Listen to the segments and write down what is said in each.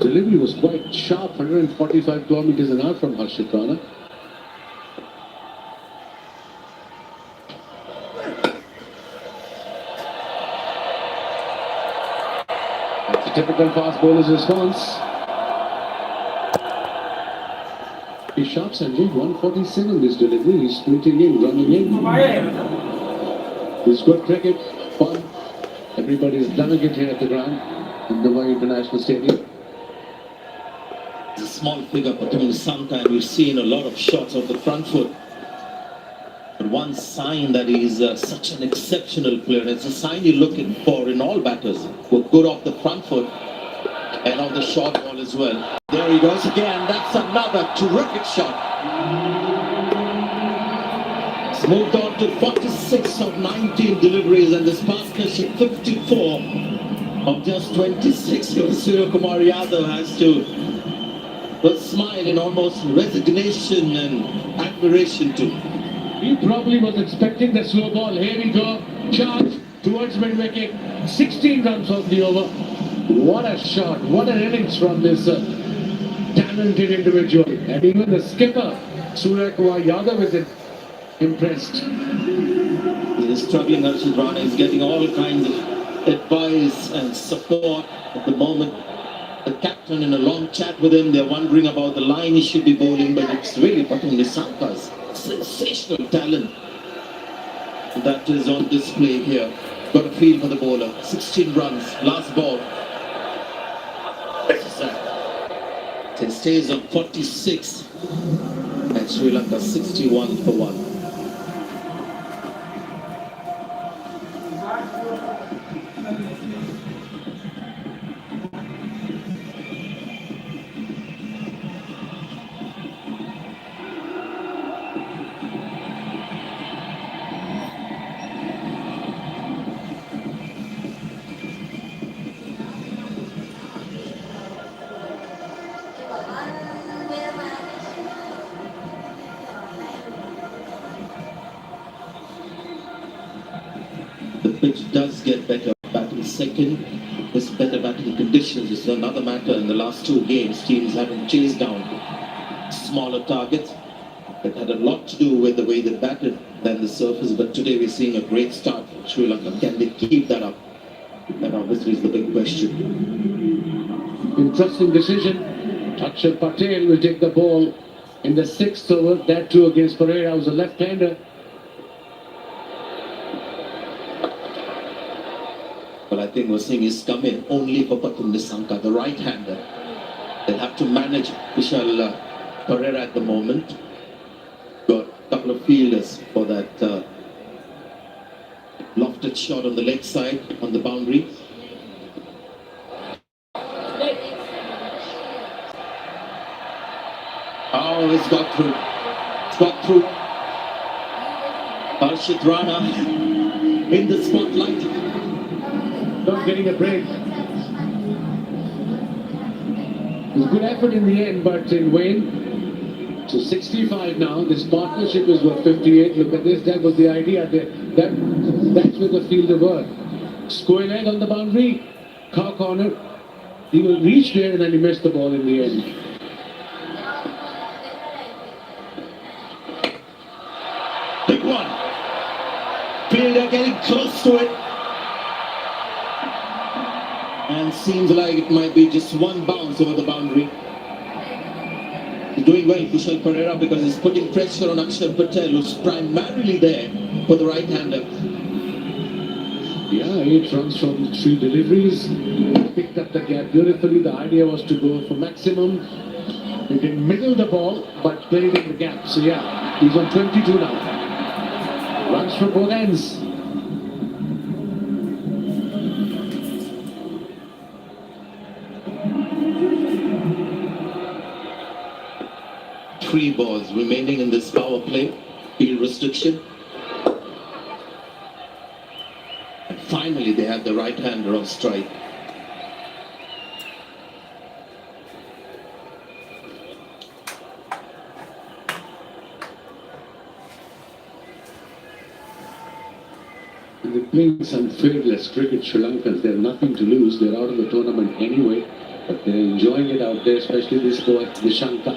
Delivery was quite sharp, 145 kilometers an hour from Harshit Rana. That's a typical fast bowler's response. He's sharp, Sanjay. 147 this delivery. He's sprinting in, running in. It's good cricket, fun. Everybody's loving it here at the ground in Dubai International Stadium. He's a small figure, but Nissanka, and we've seen a lot of shots of the front foot. But one sign that he's such an exceptional player, it's a sign you're looking for in all batters, who are good off the front foot and on the short ball as well. There he goes again. That's another terrific shot. It's moved on to 46 of 19 deliveries, and this partnership 54 of just 26. Surya Kumar Yadav has to smile in almost resignation and admiration too. He probably was expecting the slow ball. Here we go. Charge towards mid-wicket. 16 runs off the over. What a shot. What an innings from this talented individual. And even the skipper, Surya Kumar Yadav, is impressed. He is struggling, Harshit Rana. He's getting all kinds of advice and support at the moment. The captain, in a long chat with him, they're wondering about the line he should be bowling, but it's really putting Nissanka's sensational talent that is on display here. Got a feel for the bowler. 16 runs, last ball. It stays on 46 and Sri Lanka 61 for 1. The pitch does get better. Batting second, with better batting conditions is another matter. In the last two games, teams haven't chased down smaller targets. It had a lot to do with the way they batted than the surface. But today we're seeing a great start from Sri Lanka. Can they keep that up? That obviously is the big question. Interesting decision. Akshar Patel will take the ball in the 6th over. That too against Pereira, who's a left-hander. But I think we're seeing he's come in only for Nissanka, the right-hander. They'll have to manage Vishal Pereira at the moment. Got a couple of fielders for that lofted shot on the leg side, on the boundary. Oh, it's got through. It's got through. Harshit Rana in the spotlight. Not getting a break. It was good effort in the end, but in vain. So 65 now. This partnership is worth 58. Look at this. That was the idea. That's where the fielder were. Square leg on the boundary. Car corner. He will reach there and then he missed the ball in the end. Big one. Fielder getting close to it. And seems like it might be just one bounce over the boundary. He's doing well, Vishal Pereira, because he's putting pressure on Akshar Patel, who's primarily there for the right-hander. Yeah, 8 runs from 3 deliveries. Picked up the gap beautifully. The idea was to go for maximum. He didn't middle the ball, but played in the gap. So yeah, he's on 22 now. Runs from both ends. Three balls remaining in this power play. Field restriction. And finally they have the right-hander on strike. They're playing some fearless cricket, Sri Lankans. They have nothing to lose. They're out of the tournament anyway. But they're enjoying it out there, especially this boy, Nissanka.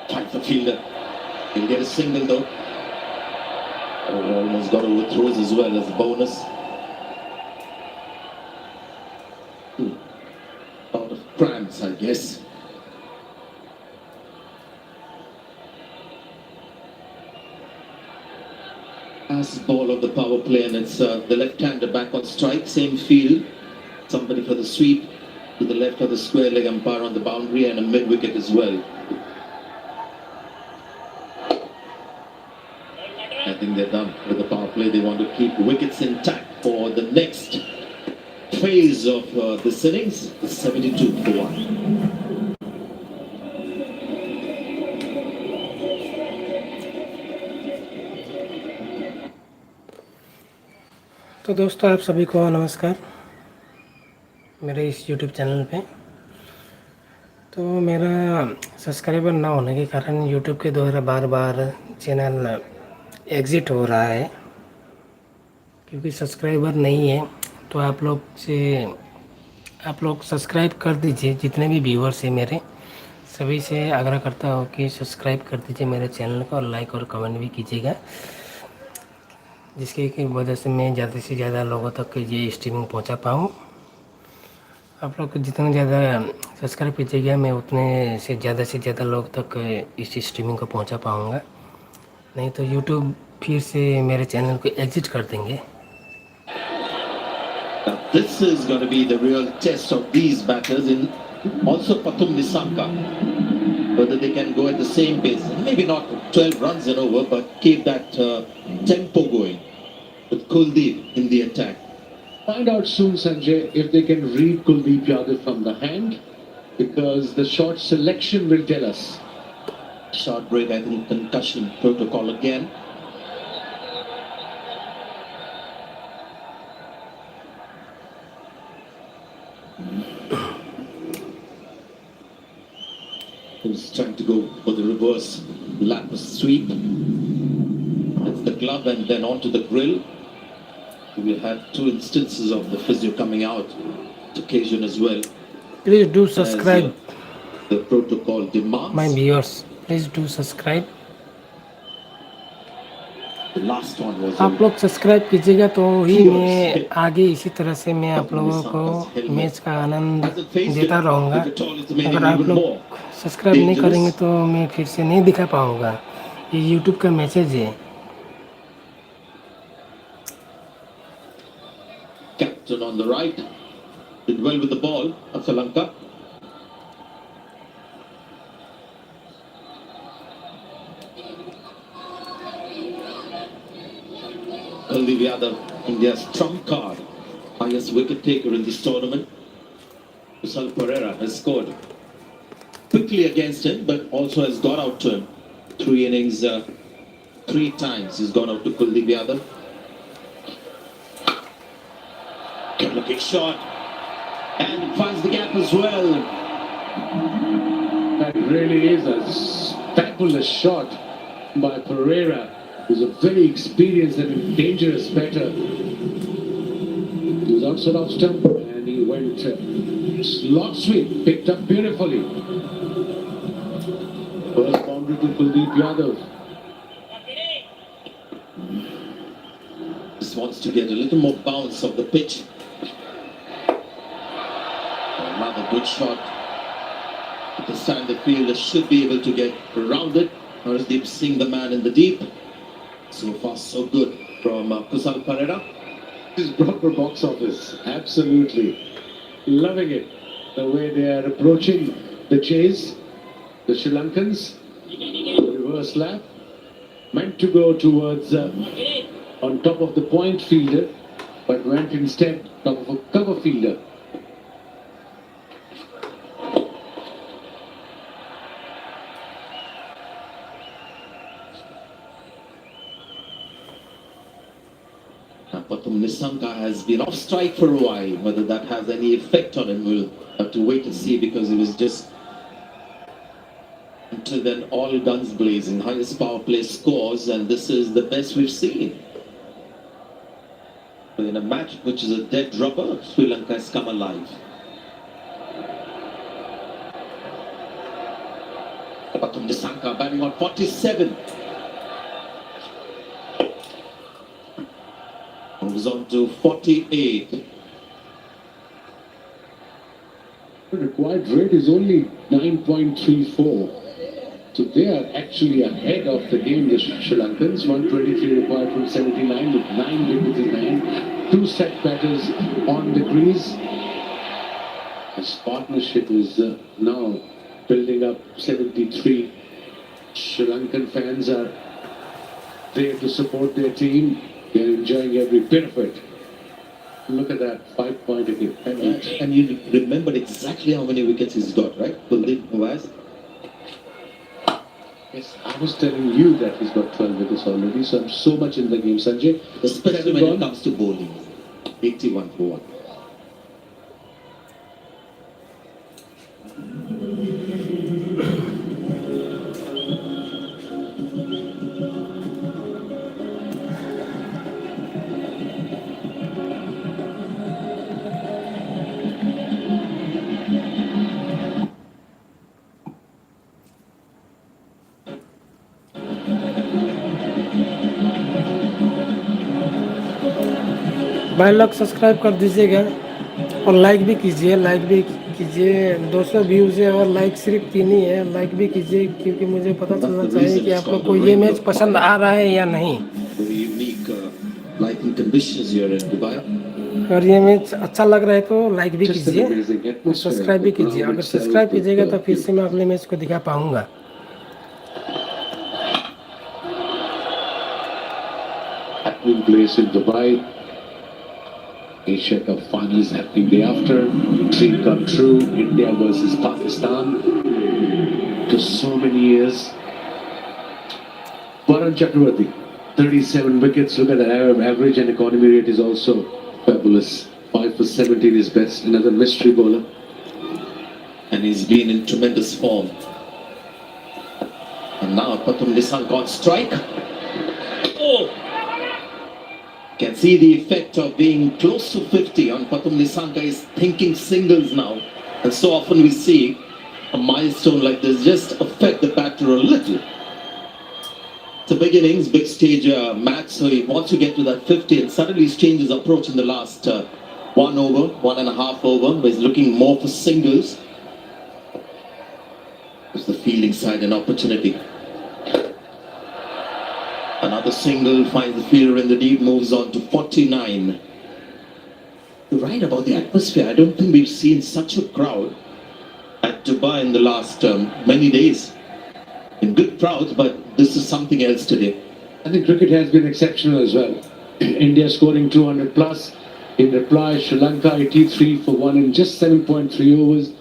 Finds the fielder. He'll get a single though. Oh, almost got overthrows as well as a bonus. Out of cramps, I guess. Pass ball of the power play, and it's the left-hander back on strike, same field. Somebody for the sweep to the left of the square leg umpire on the boundary, and a mid-wicket as well. I think they're done with the power play. They want to keep wickets intact for the next phase of this innings. 72 for 1. तो दोस्तों आप सभी को नमस्कार मेरे इस YouTube channel पे। तो मेरा सब्सक्राइबर ना होने के कारण YouTube के द्वारा बार बार चैनल एग्ज़िट हो रहा है, क्योंकि सब्सक्राइबर नहीं है। तो आप लोग सब्सक्राइब कर दीजिए। जितने भी व्यूअर्स हैं मेरे, सभी से आग्रह करता हूँ कि सब्सक्राइब कर दीजिए मेरे चैनल को, और लाइक और कमेंट भी कीजिएगा, जिसकी वजह से मैं ज़्यादा से ज़्यादा लोगों तक ये स्ट्रीमिंग पहुंचा पाऊँ। आप लोग जितना ज़्यादा सब्सक्राइब कीजिएगा, मैं उतने से ज़्यादा लोग तक इस स्ट्रीमिंग को पहुंचा पाऊँगा। नहीं तो यूट्यूब फिर से मेरे चैनल को एग्जिट कर देंगे। This is going to be the real test of these batters, in also Patum Nissanka, whether they can go at the same pace. Maybe not 12 runs and over, but keep that tempo going with Kuldeep in the attack. Find out soon, Sanjay, if they can read Kuldeep Yadav from the hand, because the short selection will tell us. Short break, I think concussion protocol again. He's trying to go for the reverse lap sweep. That's the glove and then onto the grill. We had 2 instances of the physio coming out occasion as well. Please do subscribe. The protocol demands. My viewers, please do subscribe. The last one was आप लोग subscribe कीजिएगा तो ही मैं आगे इसी तरह से मैं आप लोगों को मैच का आनंद देता रहूँगा। अगर आप लोग सब्सक्राइब नहीं करेंगे तो मैं फिर से नहीं दिखा पाऊँगा। ये यूट्यूब का मैसेज है। Captain on the right did well with the ball of Srilanka. Kuldeep Yadav, India's trump card, highest wicket taker in this tournament. Kusal Pereira has scored quickly against him, but also has got out to him. 3 innings, 3 times he's gone out to Kuldeep Yadav. Good looking shot, and finds the gap as well. That really is a fabulous shot by Pereira, who's a very experienced and dangerous batter. He was outside off stump and he went slot sweep, picked up beautifully. First boundary to Kuldeep Yadav. Just wants to get a little more bounce of the pitch. Another good shot. This time the fielder should be able to get around it. Harshdeep Singh, the man in the deep. So far, so good from Kusal Pereira. This is proper box office. Absolutely. Loving it. The way they are approaching the chase. The Sri Lankans. The reverse lap. Meant to go towards on top of the point fielder, but went instead top of a cover fielder. Patum Nissanka has been off strike for a while. Whether that has any effect on him, we'll have to wait and see, because he was just until then all guns blazing, highest power play scores, and this is the best we've seen. In a match which is a dead rubber, Sri Lanka has come alive. Nissanka batting on 47. Moves on to 48. The required rate is only 9.34. So they are actually ahead of the game, the Sri Lankans. 123 required from 79 with 9 wickets in hand. 2 set batters on the crease. This partnership is now building up. 73 Sri Lankan fans are there to support their team. They're enjoying every bit of it. Look at that, 5-point again. And you remembered exactly how many wickets he's got, right? Kuldeep Nawaz? Yes, I was telling you that he's got 12 wickets already, so I'm so much in the game, Sanjay. Especially when it comes to bowling. 81 for 1. भाई लोग subscribe कर दीजिएगा और like भी कीजिए, 200 views है और like सिर्फ 3 ही है। लाइक भी कीजिए क्योंकि मुझे पता चलना चाहिए कि आप लोग को ये मैच पसंद आ रहा है या नहीं। अगर ये मैच अच्छा लग रहा है तो लाइक भी कीजिए और सब्सक्राइब भी कीजिए। अगर सब्सक्राइब कीजिएगा तो फिर से मैं अगले मैच को दिखा पाऊँगा। Happening place in Dubai. Asia Cup finals happening day after. Dream come true. India versus Pakistan. To so many years. Varun Chakravarti, 37 wickets. Look at that average and economy rate is also fabulous. 5 for 17 is best. Another mystery bowler. And he's been in tremendous form. And now Nissanka on strike. Oh! Can see the effect of being close to 50 on Nissanka. Is thinking singles now, and so often we see a milestone like this just affect the batter a little. It's a big innings, big stage match, so he wants to get to that 50, and suddenly he's changed his approach in the last 1 over, 1.5 over, but he's looking more for singles. It's the fielding side an opportunity. Another single finds the fielder in the deep, moves on to 49. You're right about the atmosphere. I don't think we've seen such a crowd at Dubai in the last many days. In good crowds, but this is something else today. I think cricket has been exceptional as well. India scoring 200 plus. In reply, Sri Lanka 83 for 1 in just 7.3 overs.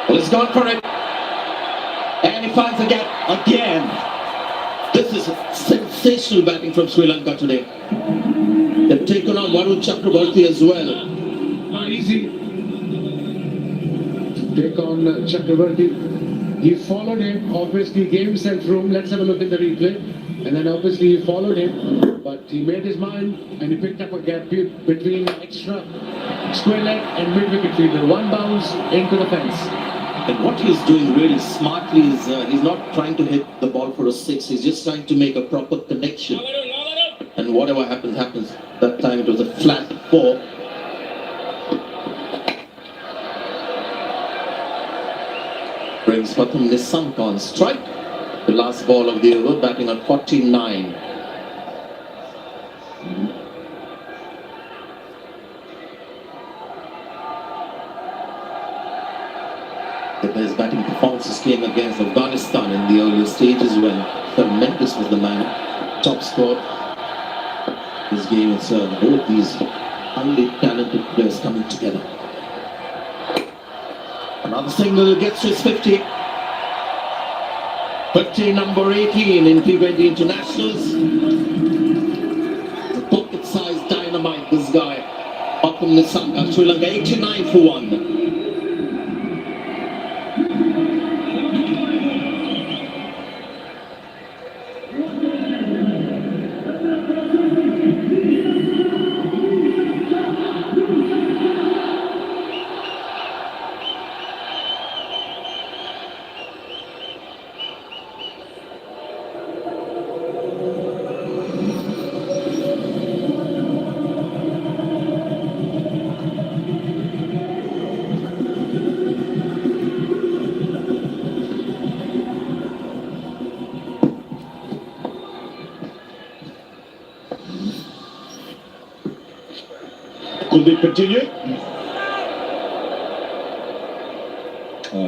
Well, he's gone for it. And he finds the gap again. This is sensational batting from Sri Lanka today. They've taken on Varun Chakravarti as well. Not easy. Take on Chakravarti. He followed him, obviously gave himself room. Let's have a look at the replay. And then obviously he followed him, but he made his mind and he picked up a gap between extra square leg and mid-wicket fielder. One bounce into the fence. And what he's doing really smartly is he's not trying to hit the ball for a 6. He's just trying to make a proper connection. And whatever happens, happens. That time it was a flat 4. Brings Nissanka on strike. The last ball of the over, batting at 49. His batting performances came against Afghanistan in the earlier stages when Tremendous was the man, top scored. This game is both these highly talented players coming together. Another single gets to his 50. 50 number 18 in T20 internationals. The pocket-sized dynamite, this guy. Nissanka, Sri Lanka 89 for 1. Kuldeep continue.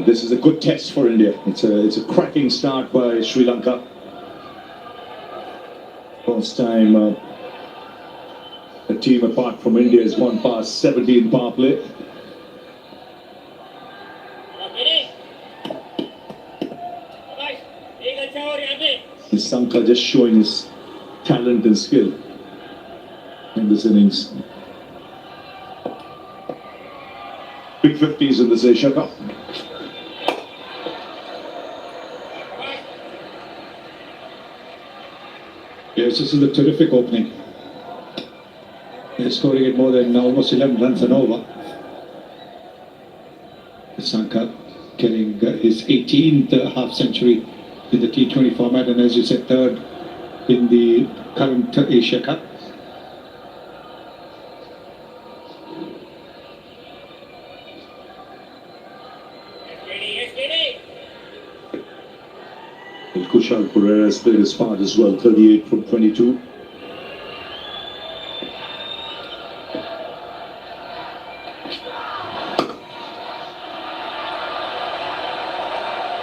This is a good test for India. It's a cracking start by Sri Lanka. First time a team apart from India has gone past 17 power play. Nissanka just showing his talent and skill in this innings. Big 50s in this Asia Cup. Yes, this is a terrific opening. They're scoring at more than almost 11 runs and over. Nissanka getting his 18th half century in the T20 format, and as you said, third in the current Asia Cup. Kushal Pereira's played his part as well, 38 from 22.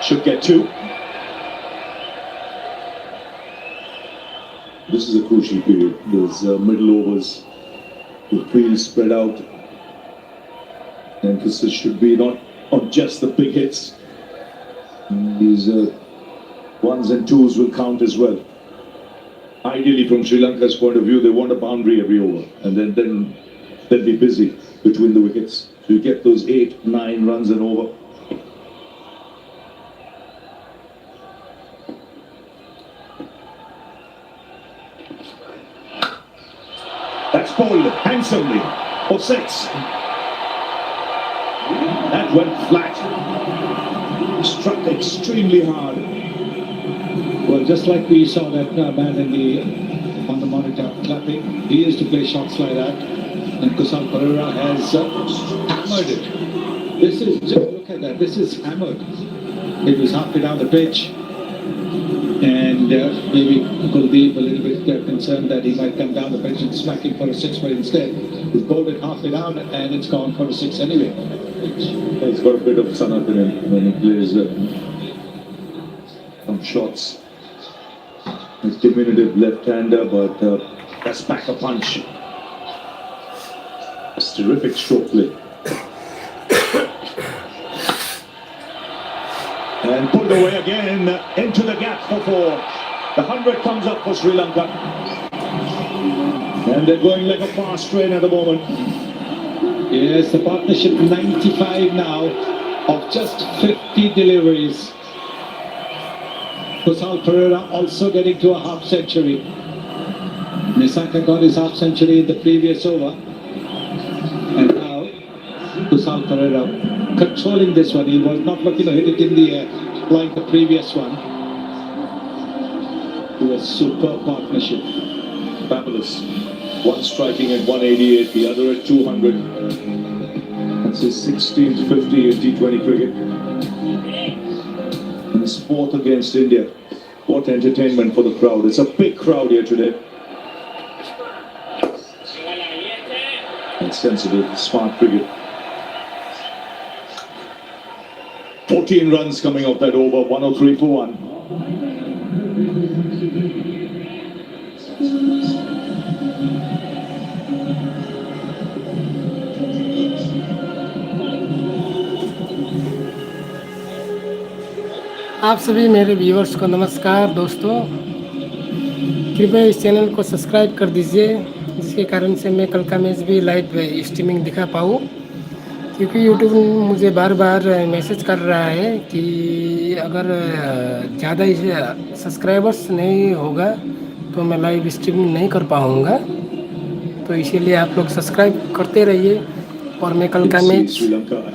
Should get two. This is a crucial period. There's middle overs, the field spread out. Emphasis should be not on just the big hits. These ones and twos will count as well. Ideally, from Sri Lanka's point of view, they want a boundary every over, and then they'll be busy between the wickets. So you get those 8, 9 runs and over. That's bowled handsomely for 6. That went flat. Struck extremely hard. Well, just like we saw that man on the monitor clapping, he used to play shots like that, and Kusal Pereira has hammered it. This is, just look at that, this is hammered. It was halfway down the pitch, and maybe Kuldeep a little bit concerned that he might come down the pitch and smack it for a 6, but instead he's bowled it halfway down and it's gone for a 6 anyway. He's got a bit of sanat in him when he plays some shots. He's diminutive left-hander, but that's back a punch. It's terrific stroke play. And pulled away again into the gap for 4. The 100 comes up for Sri Lanka. And they're going like a fast train at the moment. Yes, the partnership 95 now of just 50 deliveries. Kusal Pereira also getting to a half century. Nissanka got his half century in the previous over. And now Kusal Pereira controlling this one. He was not looking to hit it in the air like the previous one. It was superb partnership. Fabulous. One striking at 188, the other at 200. That's his 16th 50 in T20 cricket. And his 4th against India. What entertainment for the crowd. It's a big crowd here today. And sensible, smart cricket. 14 runs coming off that over, 103 for 1. आप सभी मेरे viewers को नमस्कार दोस्तों, कृपया इस channel को subscribe कर दीजिए जिसके कारण से मैं कल का मैच भी लाइव स्ट्रीमिंग दिखा पाऊँ, क्योंकि यूट्यूब मुझे बार बार मैसेज कर रहा है कि अगर ज़्यादा सब्सक्राइबर्स नहीं होगा तो मैं लाइव स्ट्रीमिंग नहीं कर पाऊँगा। तो इसीलिए आप लोग सब्सक्राइब करते रहिए और मैं कल का मैच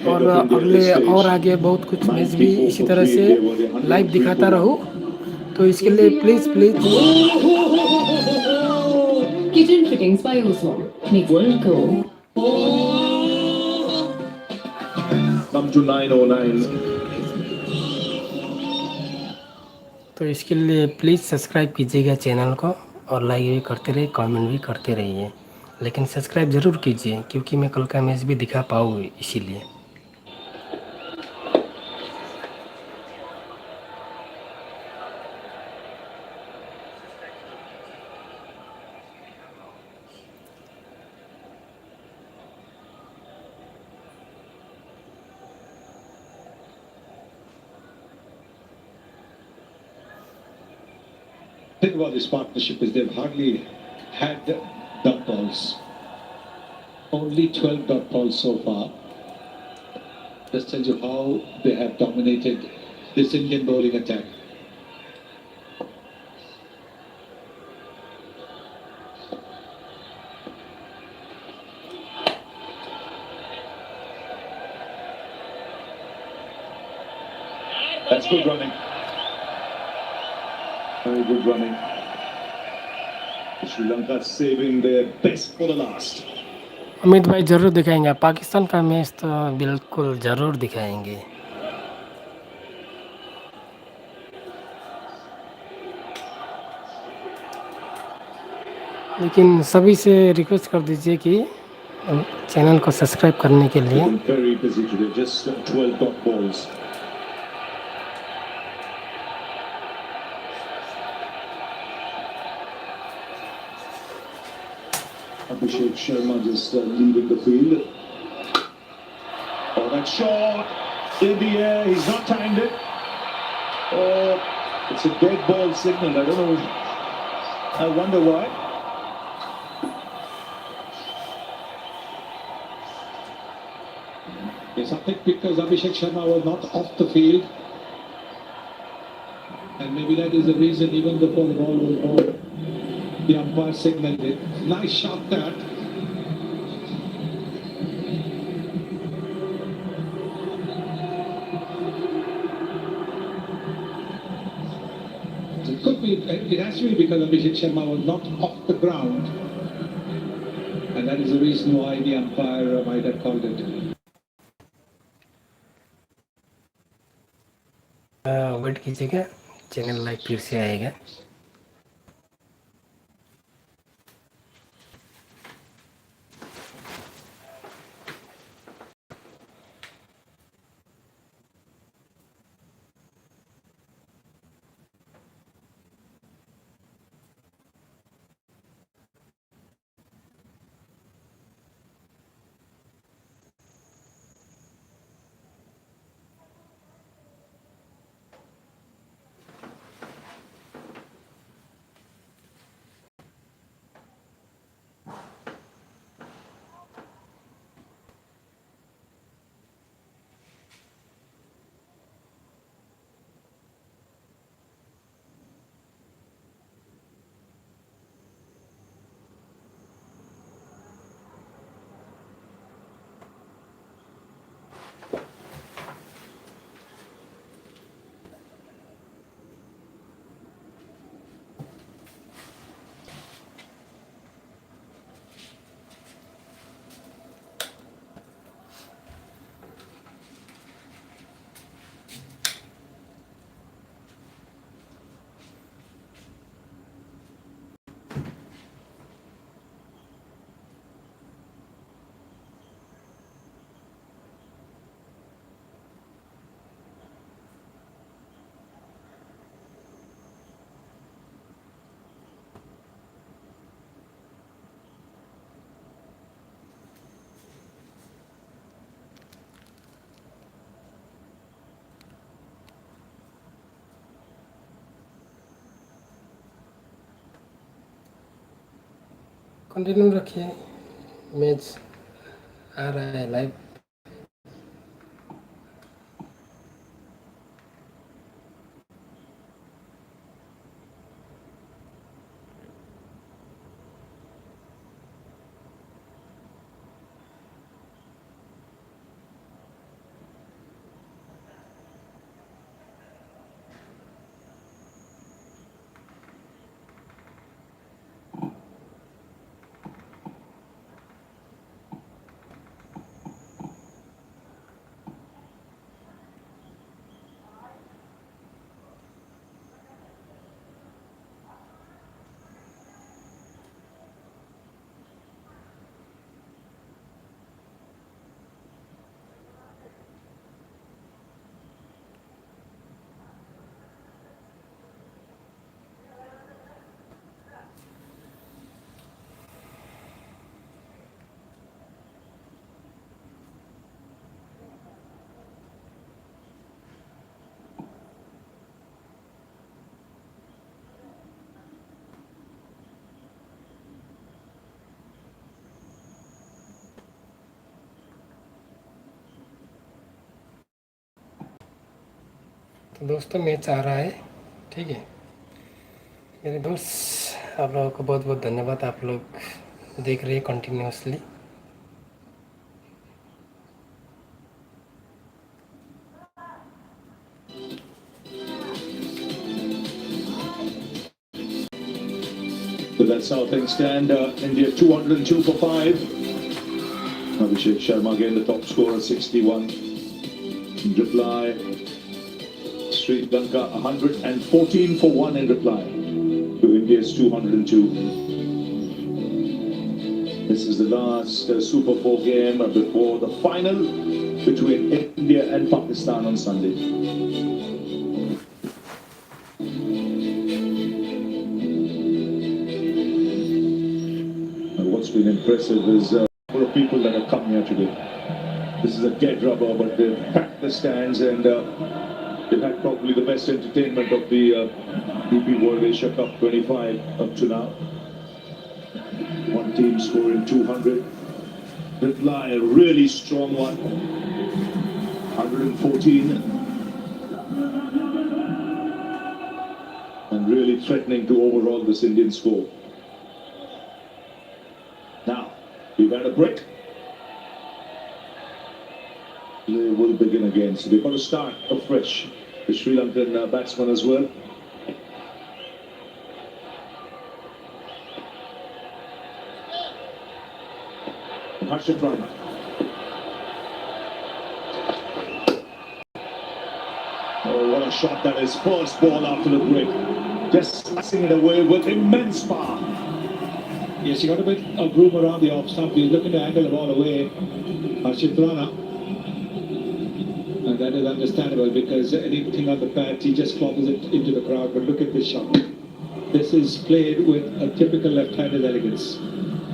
और अगले और आगे बहुत कुछ मैच भी इसी तरह से लाइव दिखाता रहूँ। तो इसके लिए please Kitchen fittings by Oswald. Make world go. Come to 909. तो इसके लिए प्लीज़ सब्सक्राइब कीजिएगा चैनल को और लाइक भी करते रहिए, कमेंट भी करते रहिए। लेकिन सब्सक्राइब ज़रूर कीजिए क्योंकि मैं कल का मैच भी दिखा पाऊँ इसीलिए। Thing about this partnership is they've hardly had dot balls. Only 12 dot balls so far. This tells you how they have dominated this Indian bowling attack. That's good running. Very good running. Sri Lanka saving their best for the last. Amit भाई ज़रूर दिखाएंगे, पाकिस्तान का match तो बिल्कुल ज़रूर दिखाएंगे। लेकिन सभी से रिक्वेस्ट कर दीजिए कि चैनल को सब्सक्राइब करने के लिए। They've been very busy today, just 12 dot balls. Abhishek Sharma just leaving the field. Oh, that shot in the air. He's not timed it. Oh, it's a dead ball signal. I don't know. I wonder why. Yes, I think because Abhishek Sharma was not off the field. And maybe that is the reason even before the ball was over, the umpire signaled it. Nice shot that. It could be, it has to be because Abhishek Sharma was not off the ground. And that is the reason why the umpire might have called it. Wait कीजिएगा, channel live फिर से आएगा। Continue रखिए, match आ रहा है live. तो दोस्तों match आ रहा है, ठीक है मेरे दोस्त। आप लोगों को बहुत बहुत धन्यवाद, आप लोग देख रहे हैं continuously. So that's how things stand. India 202 for 5. Abhishek Sharma again the top scorer, 61. In reply, Sri Lanka 114 for 1 in reply to India's 202. This is the last Super 4 game before the final between India and Pakistan on Sunday. What's been impressive is a couple of people that have come here today. This is a dead rubber, but they've packed the stands and they've had probably the best entertainment of the DP World Asia Cup 25 up to now. One team scoring 200. Reply, a really strong one. 114. And really threatening to overhaul this Indian score. Now, we've had a break. They will begin again, so they've got to start afresh. The Sri Lankan batsman as well. Harshit Rana. Oh, what a shot that is. First ball after the break. Just slicing it away with immense power. Yes, you got a bit of room around the off stump. He's looking to angle the ball away. Harshit Rana. And that is understandable because anything on the bat, he just clobbles it into the crowd. But look at this shot. This is played with a typical left-handed elegance.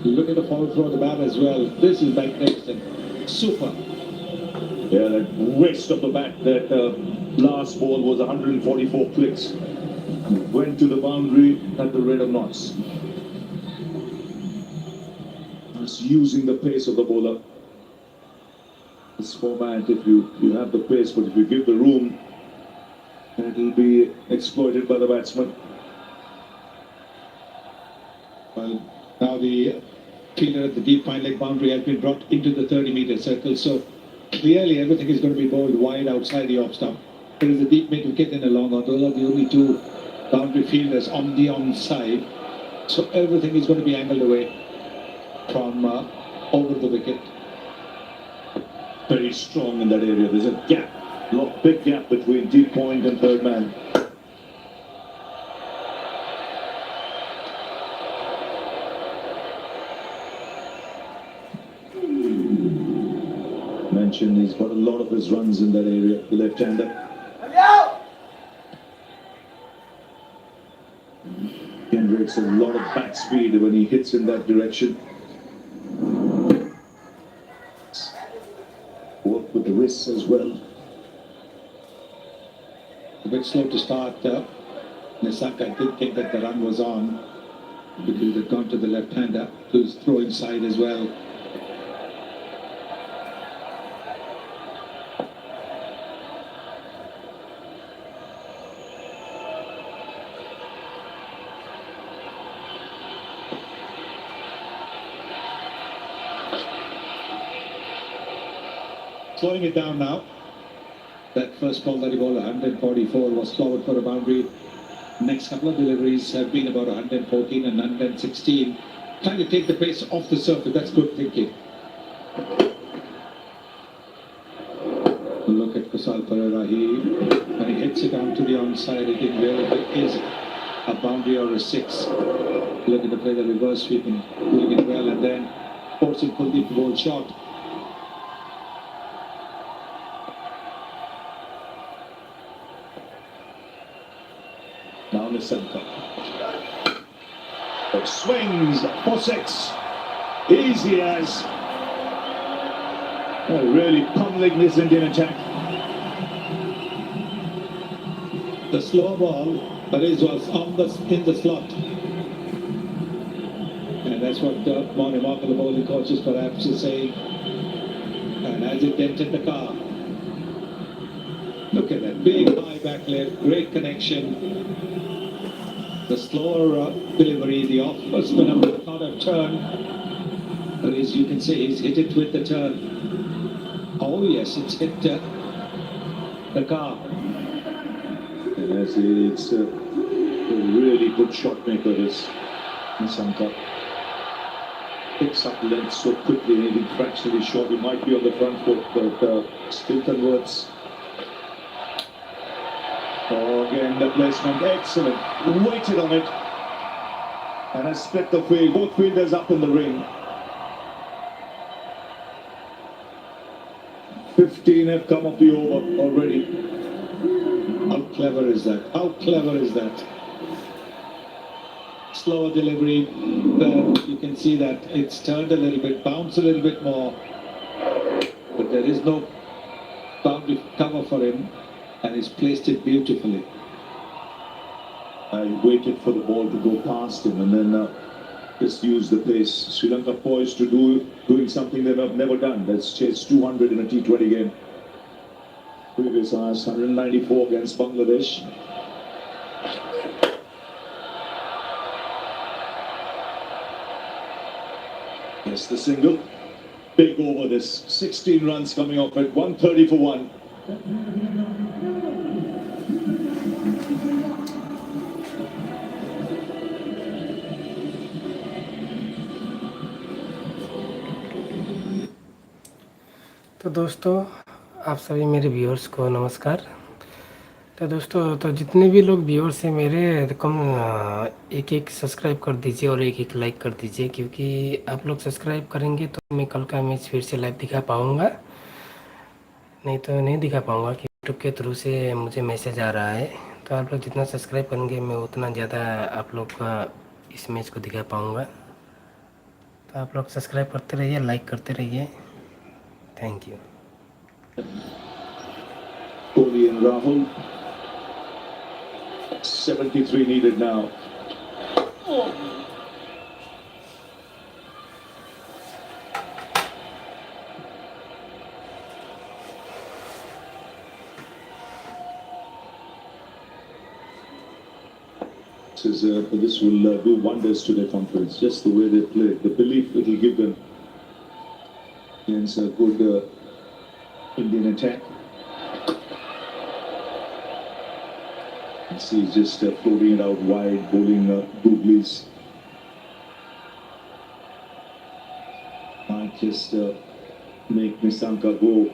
Look at the follow through of the bat as well. This is magnificent. Super. Yeah, that waist of the bat, that last ball was 144 clicks. Went to the boundary at the rate of knots. Just using the pace of the bowler. This format, if you have the pace, but if you give the room, it will be exploited by the batsman. Well, now the fielder at the deep fine leg boundary has been brought into the 30-meter circle. So clearly everything is going to be bowled wide outside the off stump. There is a deep mid wicket and a long on. Those are the only two boundary fielders on the onside. So everything is going to be angled away from over the wicket. Very strong in that area. There's a gap, big gap between deep point and third man. Mentioned he's got a lot of his runs in that area, the left-hander. Generates a lot of bat speed when he hits in that direction. Work with the wrists as well. A bit slow to start. Nissanka did think that the run was on because it had gone to the left-hander who's throwing side as well. Slowing it down now. That first ball that he bowled 144 was clobbered for a boundary. Next couple of deliveries have been about 114 and 116. Trying to take the pace off the surface. That's good thinking. Look at Kusal Pereira. When he hits it onto the onside, it didn't really is a boundary or a six. Look at the play, the reverse sweeping, doing it well, and then forcing Kuldeep to bowl short. Now Nissanka. It swings for six. Easy as. Really pummeling this Indian attack. The slow ball, Perez was in the slot. And that's what more remarkable bowling coaches perhaps is saying. And as it dented the car, Look at that big high back left, great connection. The slower delivery, the off spinner not a turn. But as you can see, he's hit it with the turn. Oh yes, it's hit the car. Yes, it's a really good shot maker, this Nissanka. Picks up length so quickly, anything fractionally short, he might be on the front foot, but still converts. Oh, again, the placement, excellent. Waited on it. And has split the field, both fielders up in the ring. 15 have come off the over already. How clever is that? How clever is that? Slower delivery, you can see that it's turned a little bit, bounced a little bit more, but there is no boundary cover for him, and he's placed it beautifully. I waited for the ball to go past him and then just used the pace. Sri Lanka poised to doing something they have never done. That's chased 200 in a T20 game. Previous hours, 194 against Bangladesh. Yes, the single. Big over this. 16 runs coming off at 130 for 1. तो दोस्तों, आप सभी मेरे viewers को नमस्कार। तो दोस्तों, तो जितने भी लोग व्यूअर्स हैं मेरे, कम एक एक सब्सक्राइब कर दीजिए और एक एक लाइक कर दीजिए, क्योंकि आप लोग सब्सक्राइब करेंगे तो मैं कल का मैच फिर से लाइव दिखा पाऊँगा, नहीं तो नहीं दिखा पाऊँगा कि यूट्यूब के थ्रू से मुझे मैसेज आ रहा है। तो आप लोग जितना सब्सक्राइब करेंगे मैं उतना ज़्यादा आप लोग का इस मैच को दिखा पाऊँगा। तो आप लोग सब्सक्राइब करते रहिए, लाइक करते रहिए। Thank you. Kohli and Rahul. 73 needed now. This will do wonders to their conference. Just the way they play, the belief it will give them against a good Indian attack. See, just floating it out wide, bowling googlies. Might just make Nissanka go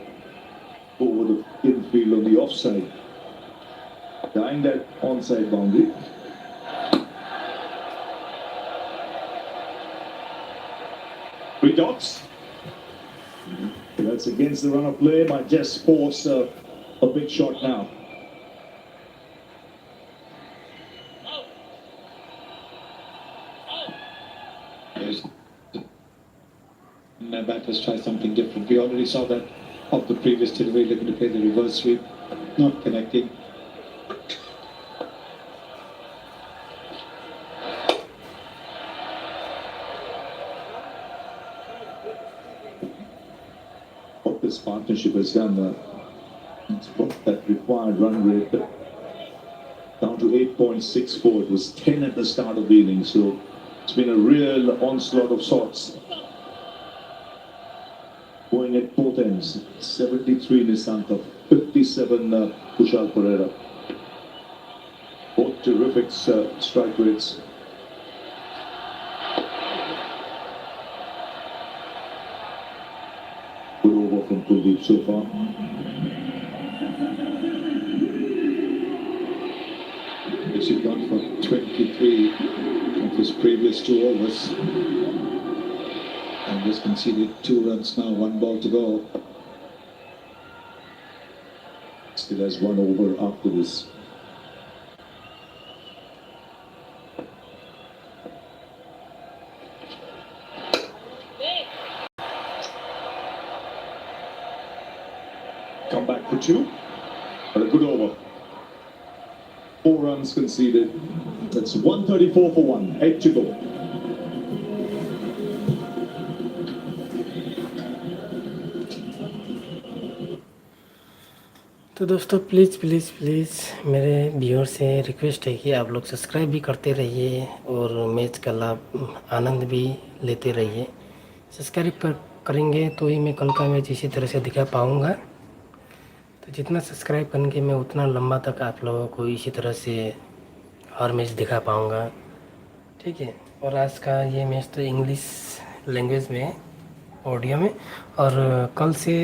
over the infield on the offside. Behind that onside boundary. Three dots. That's against the run of play. Might just force a big shot now. Now batters try something different. We already saw that of the previous delivery, looking to play the reverse sweep, not connecting. What this partnership has done, it's brought that required run rate down to 8.64. It was 10 at the start of the inning, so it's been a real onslaught of sorts. Going at both ends. 73 Nissanka, 57 Kushal Pereira. Both terrific strike rates. Good over from Kuldeep so far. He's gone for 23 of his previous 2 overs. And just conceded 2 runs now, 1 ball to go. Still has 1 over after this. Come back for 2, but a good over. 4 runs conceded. That's 134 for 1. 8 to go. तो तो दोस्तों please please please मेरे viewer से request है कि आप लोग subscribe भी करते रहिए और मैच का लाभ आनंद भी लेते रहिए। सब्सक्राइब करेंगे तो ही मैं कल का मैच इसी तरह से दिखा पाऊँगा। तो जितना सब्सक्राइब करेंगे मैं उतना लंबा तक आप लोगों को इसी तरह से हर मैच दिखा पाऊँगा, ठीक है। और आज का ये मैच तो इंग्लिश लैंग्वेज में है, ऑडियो में, और कल से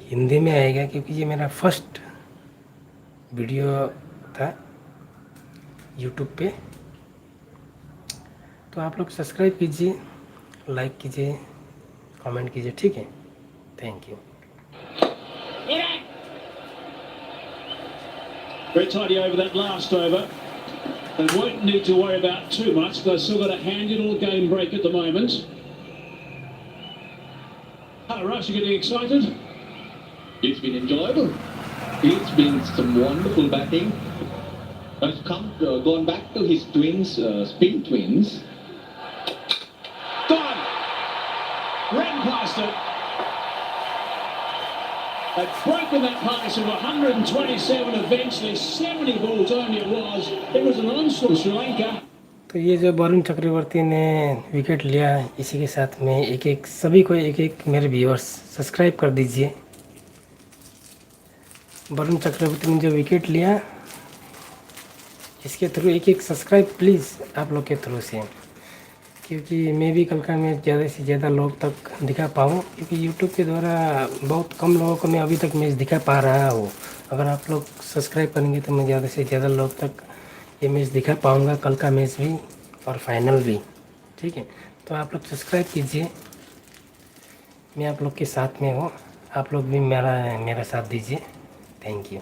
हिंदी में आएगा क्योंकि ये मेरा फर्स्ट वीडियो था यूट्यूब पे। तो आप लोग सब्सक्राइब कीजिए, लाइक कीजिए, कमेंट कीजिए, ठीक है। Thank you. Very tidy over that last over. They won't need to worry about too much. They've still got a handy little game break at the moment. Hello, Rush, you getting excited? It's been enjoyable. It's been some wonderful batting. Has gone back to his twins, spin twins. Gone! Ran past it. They've broken that pace of 127 eventually. 70 balls only it was. It was an onslaught of Sri Lanka. तो ये जो वरुण चक्रवर्ती ने wicket लिया, इसी के साथ में एक एक सभी को एक एक मेरे व्यूअर्स सब्सक्राइब कर दीजिए। वरुण चक्रवर्ती ने जो विकेट लिया, इसके थ्रू एक एक सब्सक्राइब प्लीज़ आप लोग के थ्रू से, क्योंकि मैं भी कल का मैच ज़्यादा से ज़्यादा लोग तक दिखा पाऊँ, क्योंकि यूट्यूब के द्वारा बहुत कम लोगों को मैं अभी तक मैच दिखा पा रहा हूँ। अगर आप लोग सब्सक्राइब करेंगे तो मैं ज़्यादा से ज़्यादा लोग तक ये मैच दिखा पाऊँगा, कल का मैच भी और फाइनल भी, ठीक है। तो आप लोग सब्सक्राइब कीजिए, मैं आप लोग के साथ में हूँ, आप लोग भी मेरा साथ दीजिए। Thank you.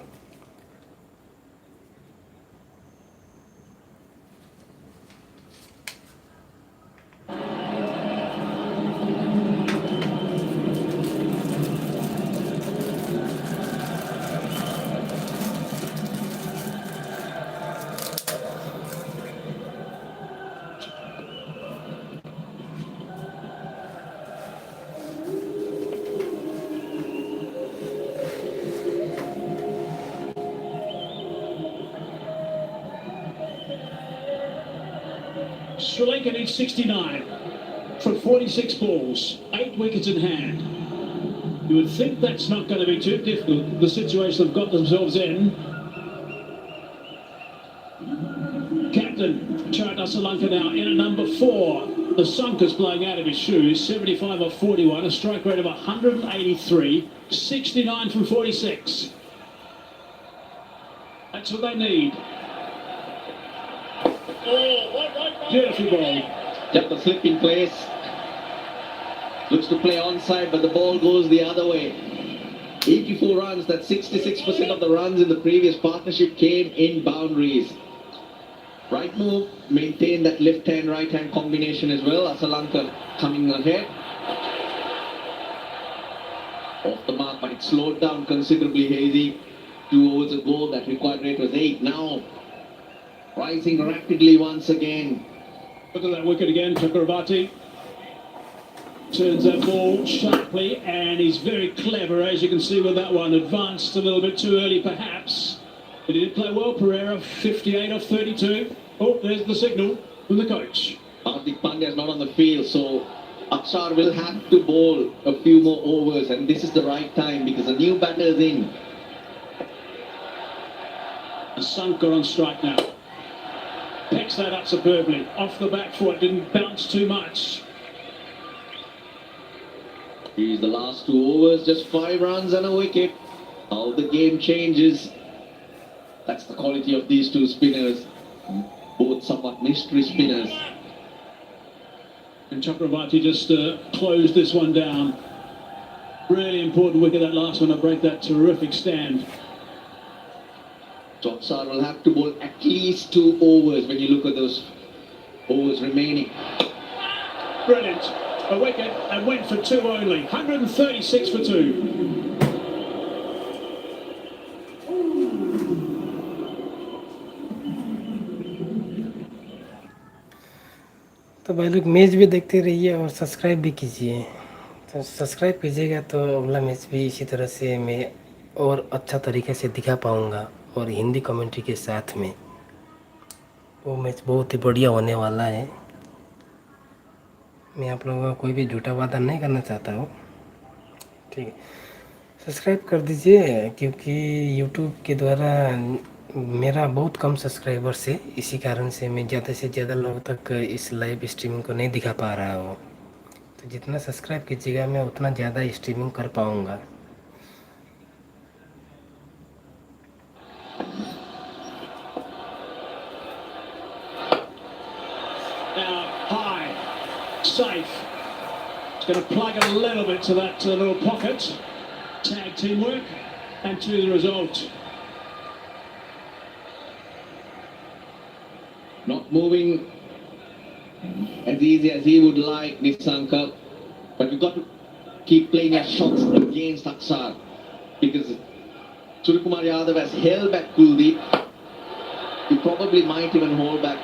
Sri Lanka needs 69 from 46 balls, 8 wickets in hand. You would think that's not going to be too difficult, the situation they've got themselves in. Captain Charita Sri Lanka now in at number 4. Nissanka's blowing out of his shoes, 75 off 41, a strike rate of 183, 69 from 46. That's what they need. Beautiful ball. Kept the flip in place. Looks to play onside, but the ball goes the other way. 84 runs, that's 66% of the runs in the previous partnership came in boundaries. Right move, maintain that left hand, right hand combination as well. Asalanka coming ahead. Off the mark, but it slowed down considerably, Hazy. 2 overs ago, that required rate was 8. Now, rising rapidly once again. Look at that wicket again, Chakravarti. Turns that ball sharply, and he's very clever, as you can see with that one. Advanced a little bit too early, perhaps. But he did play well, Pereira, 58 off 32. Oh, there's the signal from the coach. Hardik Pandya is not on the field, so Akshar will have to bowl a few more overs, and this is the right time because the new batter is in. Nissanka on strike now. Picks that up superbly. Off the back foot, didn't bounce too much. Here's the last 2 overs, just 5 runs and a wicket. How the game changes. That's the quality of these 2 spinners. Both somewhat mystery spinners. And Chakravarti just closed this one down. Really important wicket, that last one, to break that terrific stand. So Akshar will have to bowl at least 2 overs when you look at those overs remaining. Brilliant. A wicket and went for 2 only. 136 for 2. तो भाई लोग match भी देखते रहिए और subscribe भी कीजिए। तो सब्सक्राइब कीजिएगा तो अगला मैच भी इसी तरह से मैं और अच्छा तरीके से दिखा पाऊँगा और हिंदी कमेंट्री के साथ में। वो मैच बहुत ही बढ़िया होने वाला है। मैं आप लोगों को कोई भी झूठा वादा नहीं करना चाहता हूँ, ठीक है। सब्सक्राइब कर दीजिए क्योंकि यूट्यूब के द्वारा मेरा बहुत कम सब्सक्राइबर्स है, इसी कारण से मैं ज़्यादा से ज़्यादा लोगों तक इस लाइव स्ट्रीमिंग को नहीं दिखा पा रहा हूँ। तो जितना सब्सक्राइब कीजिएगा मैं उतना ज़्यादा स्ट्रीमिंग कर पाऊँगा। Now, high, safe. It's going to plug a little bit to that little pocket. Tag teamwork, and to the result. Not moving as easy as he would like, Nissanka. But you've got to keep playing your shots against Aksar. Because Suryakumar Yadav has held back Kuldeep. He probably might even hold back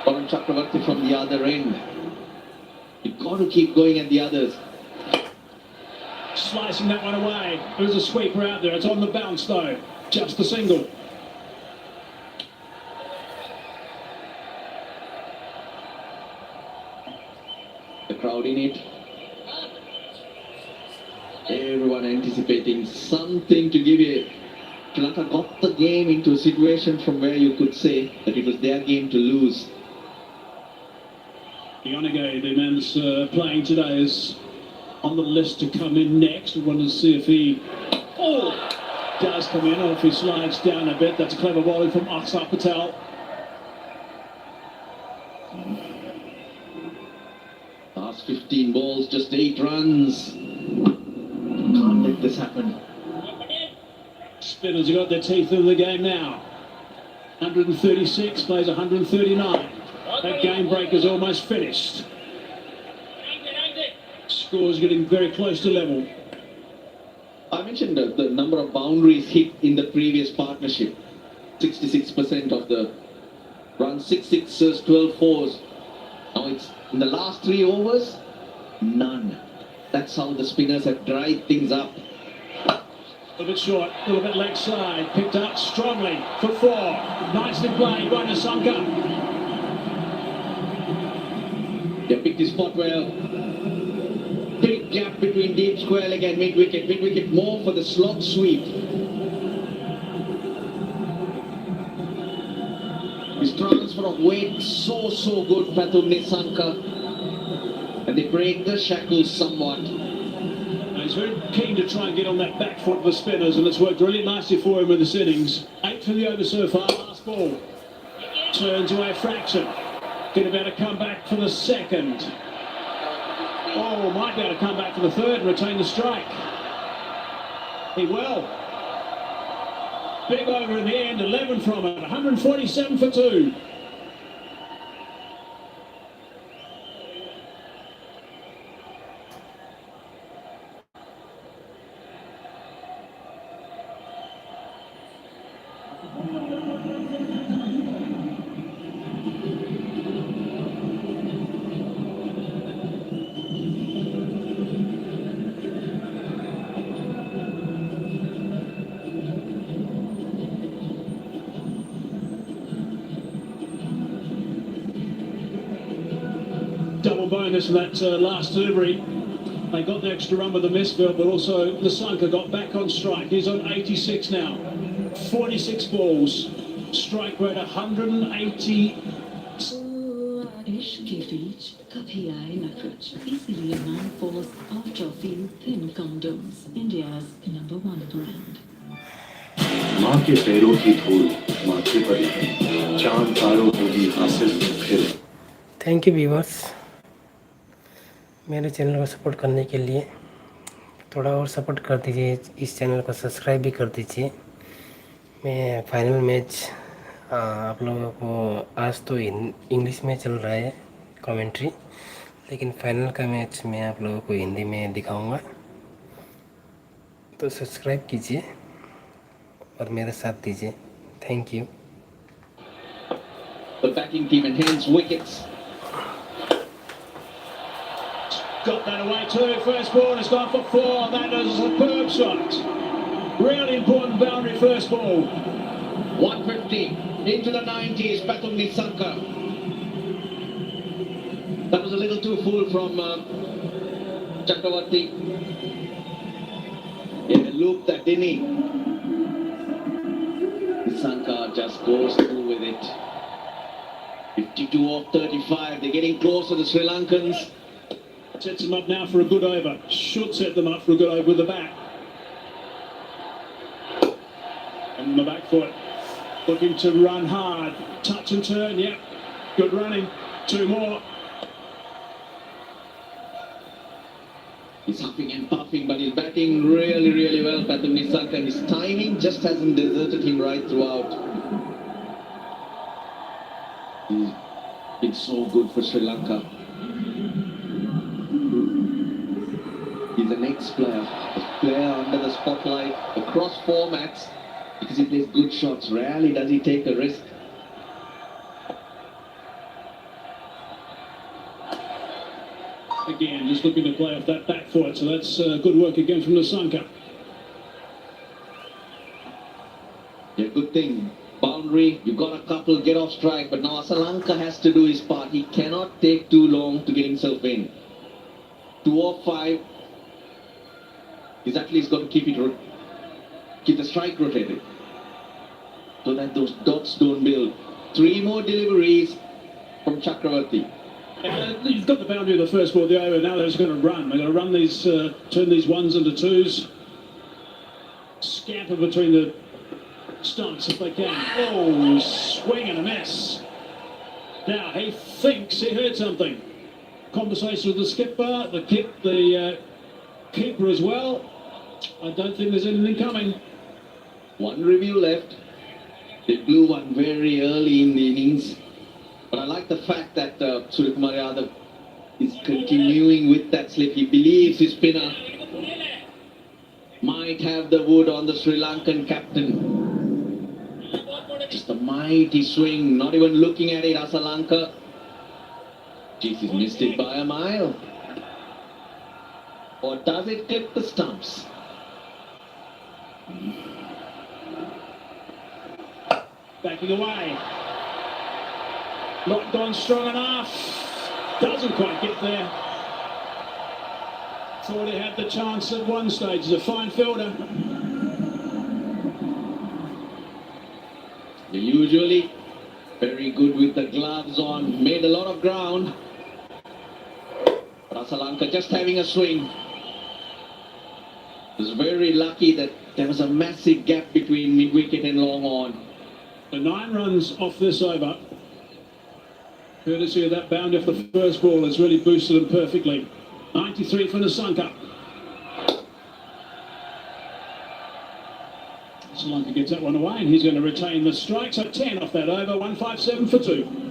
Varun Chakravarti from the other end. You've got to keep going at the others. Slicing that one away. There's a sweeper out there. It's on the bounce though. Just a single. The crowd in it. Everyone anticipating something to give it. Sri Lanka got the game into a situation from where you could say that it was their game to lose. Ionigay, the man that's playing today, is on the list to come in next. We want to see if he does come in or if he slides down a bit. That's a clever volley from Aksar Patel. Last 15 balls, just 8 runs. Can't let this happen. Spinners have got their teeth into the game now. 136 plays 139. That game break is almost finished. Score's getting very close to level. I mentioned the number of boundaries hit in the previous partnership. 66% of the runs, 6 sixes, 12 fours. Now it's in the last 3 overs, none. That's how the spinners have dried things up. A little bit short, a little bit leg side. Picked up strongly for 4. Nicely played by Nissanka. They picked his spot well. Big gap between deep square leg and mid-wicket. Mid-wicket more for the slot sweep. His transfer of weight so good, Pratham Nissanka. And they break the shackles somewhat. He's very keen to try and get on that back foot for spinners, and it's worked really nicely for him in this innings. 8 for the over so far, last ball. Turns away a fraction. Get about to come back for the second. Oh, might be able to come back for the third and retain the strike. He will. Big over in the end, 11 from it, 147 for 2. Double bonus in that last delivery. They got the extra run with the misfield, but also Nissanka got back on strike. He's on 86 now. 46 balls. Strike rate 180. इश्क के बीच कभी आए न कुछ इसीलिए man falls after feel thin condoms India's #1 brand. माँ के पैरों की धूल माथे पर है चांद तारों को भी हासिल फिर। थैंक यू व्यूवर्स, मेरे चैनल को सपोर्ट करने के लिए। थोड़ा और सपोर्ट कर दीजिए, इस चैनल को सब्सक्राइब भी कर दीजिए। मैं फाइनल मैच आप लोगों को, आज तो इंग्लिश में चल रहा है कमेंट्री, लेकिन फाइनल का मैच मैं आप लोगों को हिंदी में दिखाऊंगा। तो सब्सक्राइब कीजिए और मेरे साथ दीजिए। Thank you. The backing team and hence wickets. Got that away too. First ball has gone for 4. That is a superb shot. Really important boundary first ball. 150 into the 90s, Patum Nissanka. That was a little too full from Chakravarti. Yeah, loop that, didn't he? Nissanka just goes through with it. 52 off 35. They're getting close to the Sri Lankans. Sets them up now for a good over. Should set them up for a good over with the bat. On the back foot. Looking to run hard. Touch and turn, yep. Good running. Two more. He's huffing and puffing, but he's batting really, really well, Patum Nissanka, and his timing just hasn't deserted him right throughout. He's been so good for Sri Lanka. He's an ex-player, a player under the spotlight across formats because he plays good shots. Rarely does he take a risk. Again, just looking to play off that back foot, so that's good work again from Nissanka. Yeah, good thing. Boundary, you got a couple, get off strike, but now Sri Lanka has to do his part. He cannot take too long to get himself in. 2 or 5. He's at least got to keep the strike rotated so that those dots don't build. 3 more deliveries from Chakravarti. You've got the boundary of the first ball, the over. Now they're just going to run. They're going to run these, turn these ones into twos. Scamper between the stumps if they can. Oh, swing and a miss. Now he thinks he heard something. Conversation with the skipper, the keeper as well. I don't think there's anything coming. 1 review left. They blew one very early in the innings. But I like the fact that Suryakumar Yadav is continuing with that slip. He believes his spinner might have the wood on the Sri Lankan captain. Just a mighty swing, not even looking at it, Asalanka. Jeez, he's missed it by a mile. Or does it clip the stumps? Backing away. Not gone strong enough. Doesn't quite get there. Thought he had the chance at one stage. He's a fine fielder. Usually very good with the gloves on. Made a lot of ground. But Asalanka just having a swing. Was very lucky that there was a massive gap between mid-wicket and long on. The 9 runs off this over. Courtesy of that boundary off the first ball has really boosted them perfectly. 93 for Nissanka. Sri Lanka gets that one away and he's going to retain the strike. So 10 off that over, 157 for 2.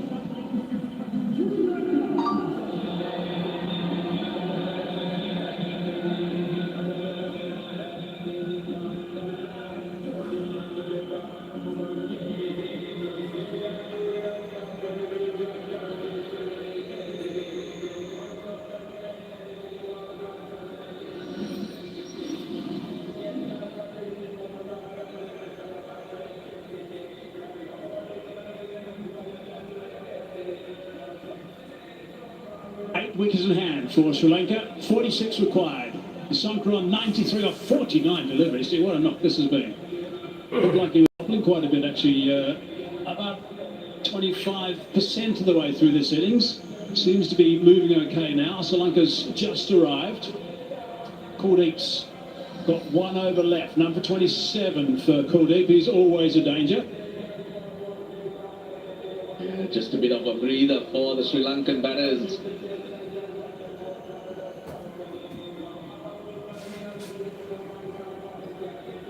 Wickets in hand for Sri Lanka, 46 required. Nissanka on 93 or 49 deliveries. See what a knock this has been. Looked like he was wobbling quite a bit actually, about 25% of the way through this innings. Seems to be moving okay now. Sri Lanka's just arrived. Kuldeep's got 1 over left. Number 27 for Kuldeep. He's always a danger. Yeah, just a bit of a breather for the Sri Lankan batters.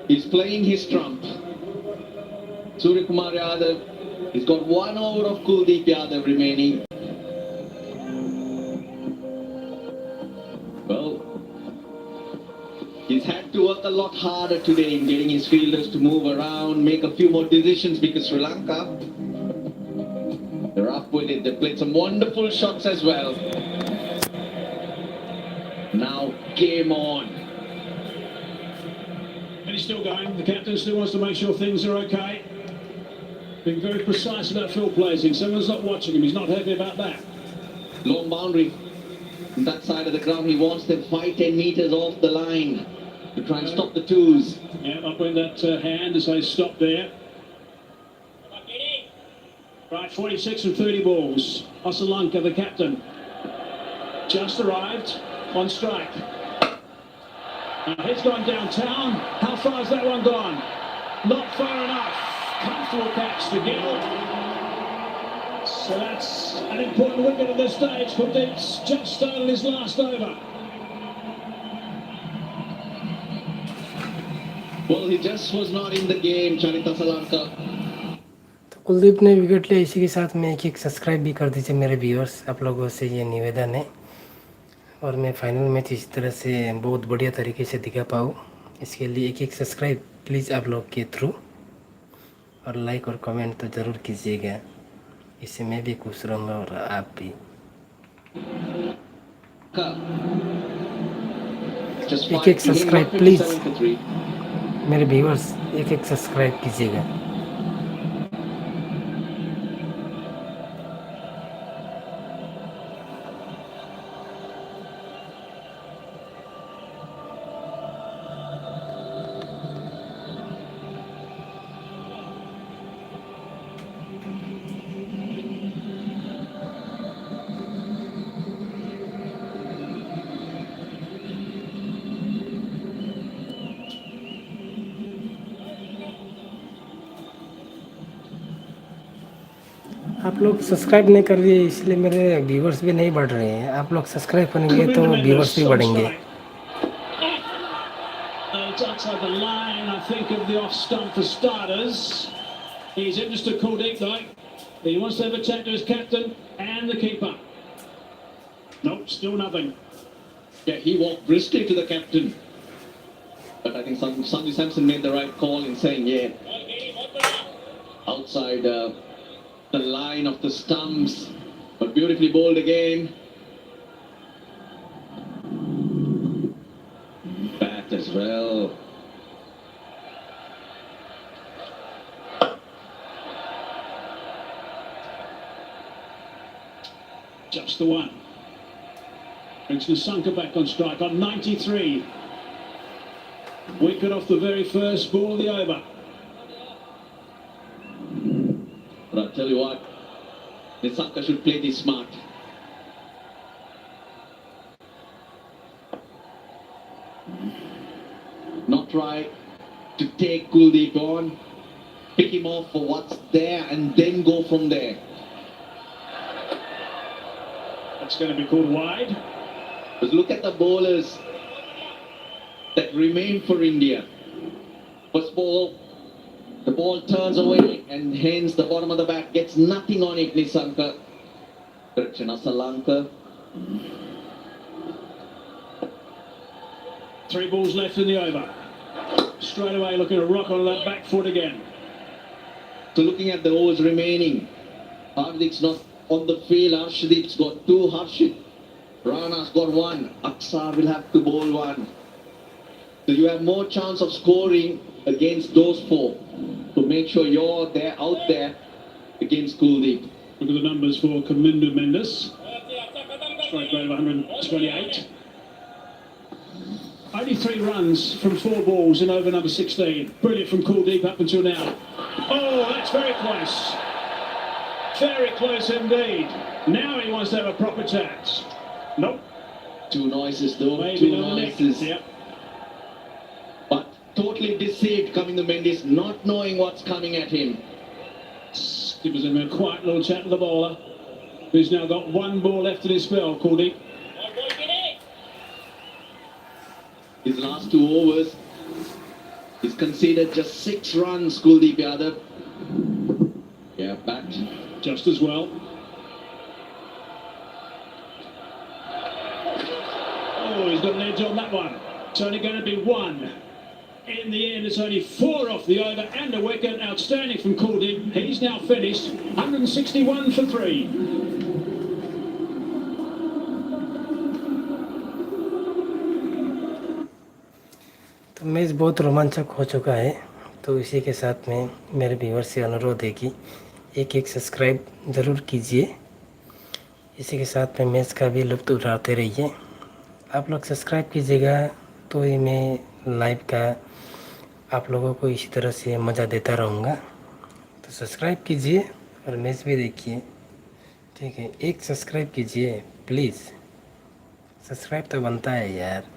He's playing his trump. Suryakumar Yadav, he's got 1 over of Kuldeep Yadav remaining. Well, he's had to work a lot harder today in getting his fielders to move around, make a few more decisions because Sri Lanka, they're up with it. They played some wonderful shots as well. Now, game on. Finished still going. The captain still wants to make sure things are okay. Being very precise about field placing. Someone's not watching him. He's not happy about that. Long boundary. On that side of the ground, he wants them 5-10 meters off the line to try and stop the twos. Yeah, up went that hand to say stop there. Right, 46 and 30 balls. Srilanka, the captain, just arrived on strike. Now he's gone downtown. How far has that one gone? Not far enough. Comfortable catch to Gill. So that's an important wicket at this stage. Kuldeep's just started his last over. Well, he just was not in the game, Charita Srilanka. तो कुलदीप ने wicket लिया। इसी के साथ में एक subscribe भी कर दीजिए मेरे व्यूअर्स, आप लोगों से ये निवेदन है। और मैं फाइनल मैच इस तरह से बहुत बढ़िया तरीके से दिखा पाऊँ, इसके लिए एक सब्सक्राइब प्लीज़ आप लोग के थ्रू, और लाइक और कमेंट तो ज़रूर कीजिएगा। इससे मैं भी खुश रहूँगा और आप भी। एक सब्सक्राइब प्लीज़ मेरे व्यूअर्स, एक सब्सक्राइब कीजिएगा। आप लोग सब्सक्राइब नहीं कर रहे, इसलिए मेरे व्यूअर्स भी नहीं बढ़ रहे हैं। आप लोग सब्सक्राइब करेंगे तो व्यूअर्स भी बढ़ेंगे। Outside the line, I think, of the off stump for starters. He's interested, Kuldeep, though. He wants to have a chat to his captain and the keeper. Nope, still nothing. Yeah, he walked briskly to the captain. But I think Sanju Samson made the right call in saying, yeah, outside the line of the stumps, but beautifully bowled again. Bat as well. Just the one. Brings Nissanka back on strike on 93. Wicket off the very first ball of the over. But I'll tell you what, Nissanka should play this smart. Not try to take Kuldeep on, pick him off for what's there and then go from there. That's going to be called wide. But look at the bowlers that remain for India. First ball, the ball turns away and hence the bottom of the bat gets nothing on it, Nissanka. Correction, Srilanka. 3 balls left in the over. Straight away looking to rock on that back foot again. So looking at the overs remaining, Hardik's not on the field. Arshdeep's got 2, Harshit Rana's got 1, Aksar will have to bowl 1. So you have more chance of scoring against those 4. So make sure you're there, out there against Kuldeep. Look at the numbers for Kamindu Mendes. Strike rate of 128. Only 3 runs from 4 balls in over number 16. Brilliant from Kuldeep up until now. Oh, that's very close. Very close indeed. Now he wants to have a proper chance. Nope. 2 noises though, Maybe 2 noises. Yep. But totally deceived coming to Mendes, not knowing what's coming at him. Gives him a quiet little chat to the bowler, who's now got 1 ball left in his spell, Kuldeep. His last 2 overs, he's conceded just 6 runs, Kuldeep Yadav. Yeah, back. Just as well. Oh, he's got an edge on that one. It's only going to be 1. In the end, it's only 4 off the over and a wicket. Outstanding from Kuldeep. He's now finished 161 for 3. तो match बहुत रोमांचक हो चुका है। तो इसी के साथ में मेरे व्यूअर्स से अनुरोध है कि एक सब्सक्राइब ज़रूर कीजिए। इसी के साथ में मैच का भी लुत्फ़ उठाते रहिए। आप लोग सब्सक्राइब कीजिएगा तो ही मैं लाइव का आप लोगों को इसी तरह से मज़ा देता रहूँगा। तो सब्सक्राइब कीजिए और मैच भी देखिए, ठीक है। एक सब्सक्राइब कीजिए प्लीज़, सब्सक्राइब तो बनता है यार।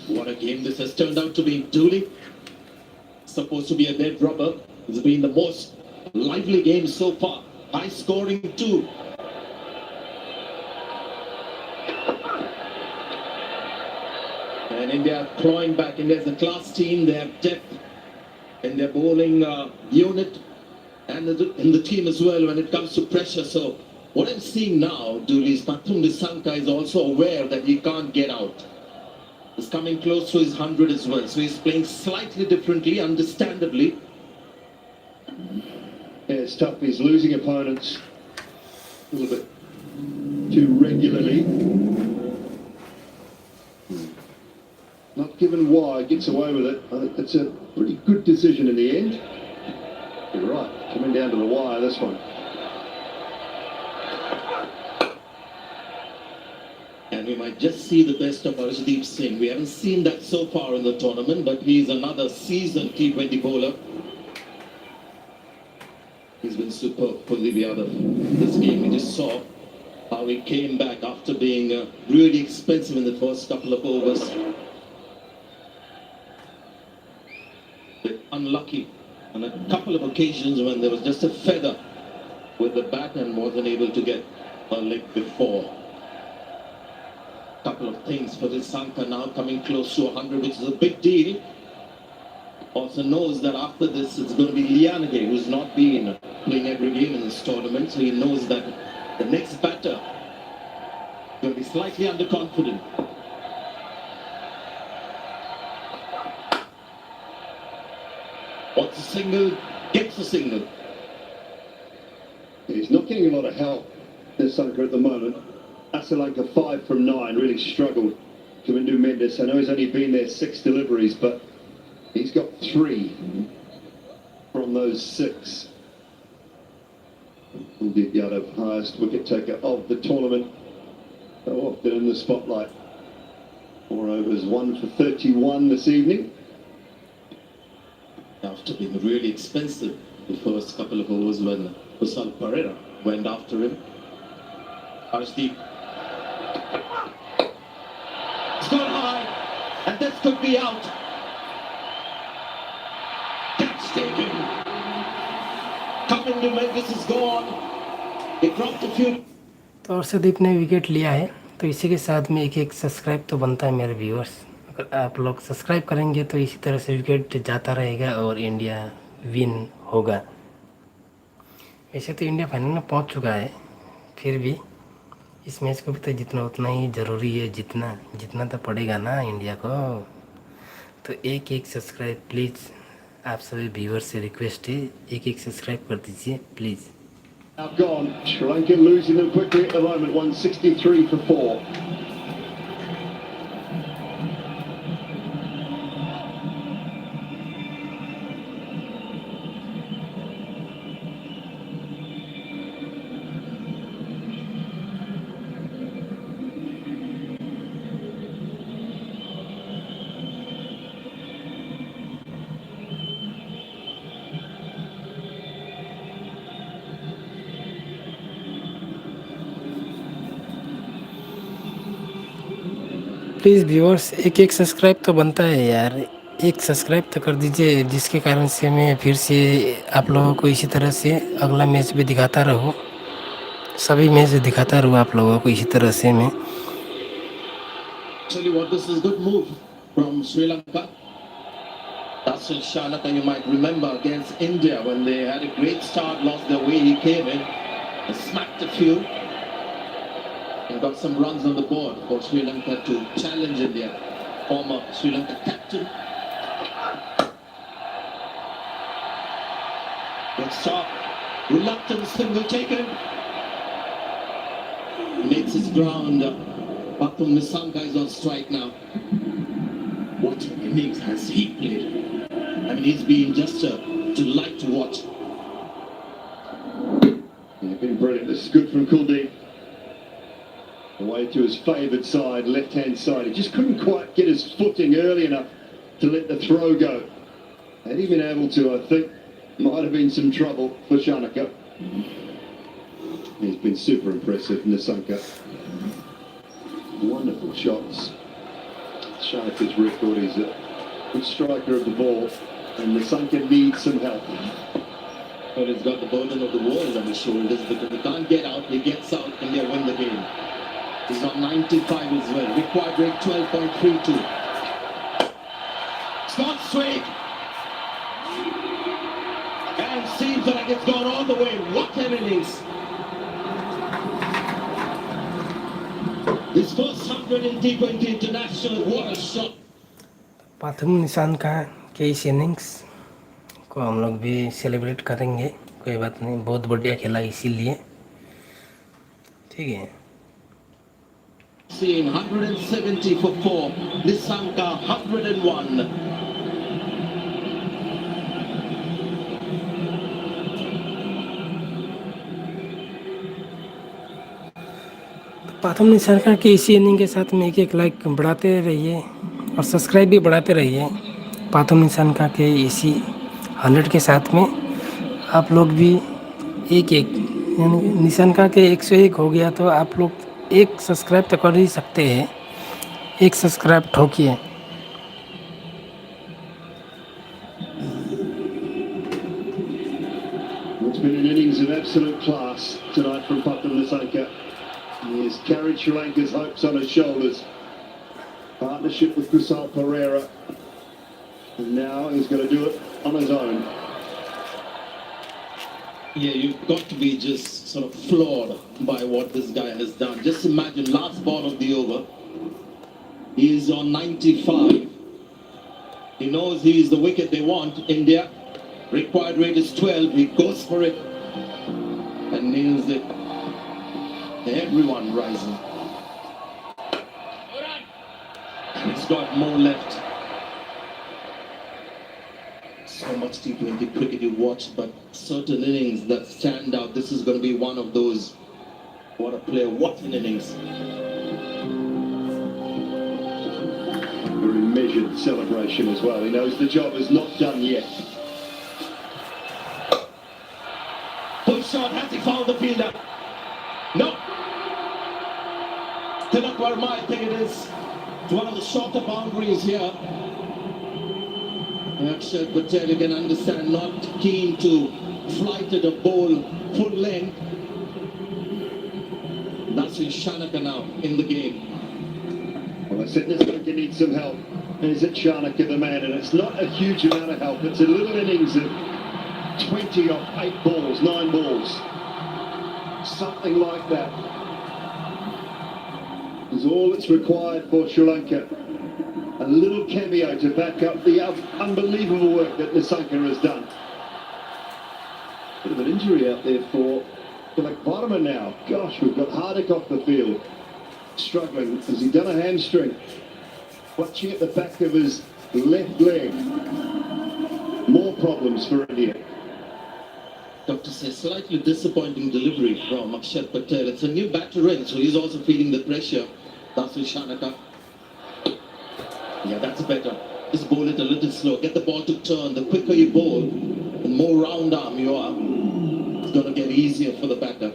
What a game this has turned out to be. Dooley, supposed to be a dead rubber. It's been the most lively game so far. High scoring too. And India clawing back. India's a class team. They have depth in their bowling unit and in the team as well when it comes to pressure. So what I'm seeing now, Dooley, is Nissanka is also aware that he can't get out. Is coming close to his 100 as well. So he's playing slightly differently, understandably. Yeah, it's tough. He's losing opponents a little bit too regularly. Not given why, gets away with it. I think that's a pretty good decision in the end. You're right, coming down to the wire, this one. And we might just see the best of Arshdeep Singh. We haven't seen that so far in the tournament, but he's another seasoned T20 bowler. He's been superb for this game. We just saw how he came back after being really expensive in the first couple of overs. Bit unlucky on a couple of occasions when there was just a feather with the bat and wasn't able to get a leg before. Couple of things for Nissanka now coming close to 100, which is a big deal. Also knows that after this it's going to be Lianage, who's not been playing every game in this tournament, so he knows that the next batter is going to be slightly underconfident. Wants a single, gets a single. He's not getting a lot of help, Nissanka, at the moment. Srilanka 5 from 9, really struggled. Kamindu Mendes, I know he's only been there 6 deliveries, but he's got 3 from those 6. Kuldeep Yadav, highest wicket taker of the tournament, so often in the spotlight. 4 overs, 1 for 31 this evening. After being really expensive the first couple of overs when Kusal Pereira went after him. Arshdeep. It's gone high, and this could be out. Catch taken. Coming to Memphis is gone. He dropped a few. तो अर्शदीप ने wicket लिया है। तो इसी के साथ में एक सब्सक्राइब तो बनता है मेरे व्यूअर्स। अगर आप लोग सब्सक्राइब करेंगे तो इसी तरह से विकेट जाता रहेगा और इंडिया विन होगा। वैसे तो इंडिया फाइनल में पहुंच चुका है, फिर भी इस मैच को भी तो जितना उतना ही ज़रूरी है, जितना तो पड़ेगा ना इंडिया को। तो एक सब्सक्राइब प्लीज़, आप सभी व्यूअर्स से रिक्वेस्ट है, एक सब्सक्राइब कर दीजिए please. Now gone. Sri Lanka losing them quickly at the moment. 163 for 4. Please viewers एक सब्सक्राइब तो बनता है यार, एक सब्सक्राइब तो कर दीजिए, जिसके कारण से मैं फिर से आप लोगों को इसी तरह से अगला मैच भी दिखाता रहूँ, सभी मैच दिखाता रहूँ आप लोगों को इसी तरह से मैं। Tell you what, this is a good move from Sri Lanka. Dasun Shanaka, you might remember against India when they had a great start, lost their way, he came in and smacked a few and got some runs on the board for Sri Lanka to challenge India. Former Sri Lanka captain. One stop. Reluctant single taken. Makes his ground. Patum Nissanka is on strike now. What innings has he played? I mean, he's been just a delight to watch. Yeah, been brilliant. This is good from Kuldeep. Away to his favoured side, left-hand side. He just couldn't quite get his footing early enough to let the throw go. Had he been able to, I think, might have been some trouble for Shanaka. He's been super impressive, Nissanka. Wonderful shots. Shanaka's record, he's a good striker of the ball, and Nissanka needs some help. But he's got the burden of the world on his shoulders because he can't get out, he gets out, and they win the game. He's on 95 as well. Required rate 12.32. It's gone straight. And seems like it's gone all the way. What an innings. His first 100 in T20 International. What a shot. Pathum Nissanka के इस innings को हम लोग भी celebrate करेंगे, कोई बात नहीं, बहुत बढ़िया खेला इसीलिए, ठीक है। Seen 170 for 4. Nissanka 101. Pathum Nissanka के इसी इनिंग के साथ में एक लाइक बढ़ाते रहिए और सब्सक्राइब भी बढ़ाते रहिए। पाथुम निशानका के इसी 100 के साथ में आप लोग भी एक यानी निशानका के 101 हो गया तो आप लोग एक सब्सक्राइब तो कर ही सकते हैं, एक subscribe ठोकिए। It's been an innings of absolute class tonight from Pathum Nissanka. He has carried Sri Lanka's hopes on his shoulders. Partnership with Kusal Pereira. And now he's going to do it on his own. Yeah, you've got to be just sort of floored by what this guy has done. Just imagine, last ball of the over. He is on 95. He knows he is the wicket they want. India, required rate is 12. He goes for it and nails it. Everyone rising. And he's got more left. So much T20 cricket you watch, but certain innings that stand out. This is going to be one of those. What a player, what an innings. Very measured celebration as well. He knows the job is not done yet. Pull shot, has he found the fielder? No. Tilak Verma, I think it is one of the shorter boundaries here. Akshar Patel, you can understand, not keen to flight at a ball full length. That's Shanaka now in the game. Well, I said Nissanka needs some help. And is it Shanaka the man? And it's not a huge amount of help. It's a little innings of 20 off 8 balls, 9 balls. Something like that is all that's required for Sri Lanka. A little cameo to back up the unbelievable work that Nissanka has done. Bit of an injury out there for Tilak Varma now. Gosh, we've got Hardik off the field. Struggling. Has he done a hamstring? Watching at the back of his left leg. More problems for India. Doctor says slightly disappointing delivery from Akshar Patel. It's a new batter in, so he's also feeling the pressure. That's Shanaka. Yeah, that's better. Just bowl it a little slow. Get the ball to turn. The quicker you bowl, the more round arm you are. It's going to get easier for the batter.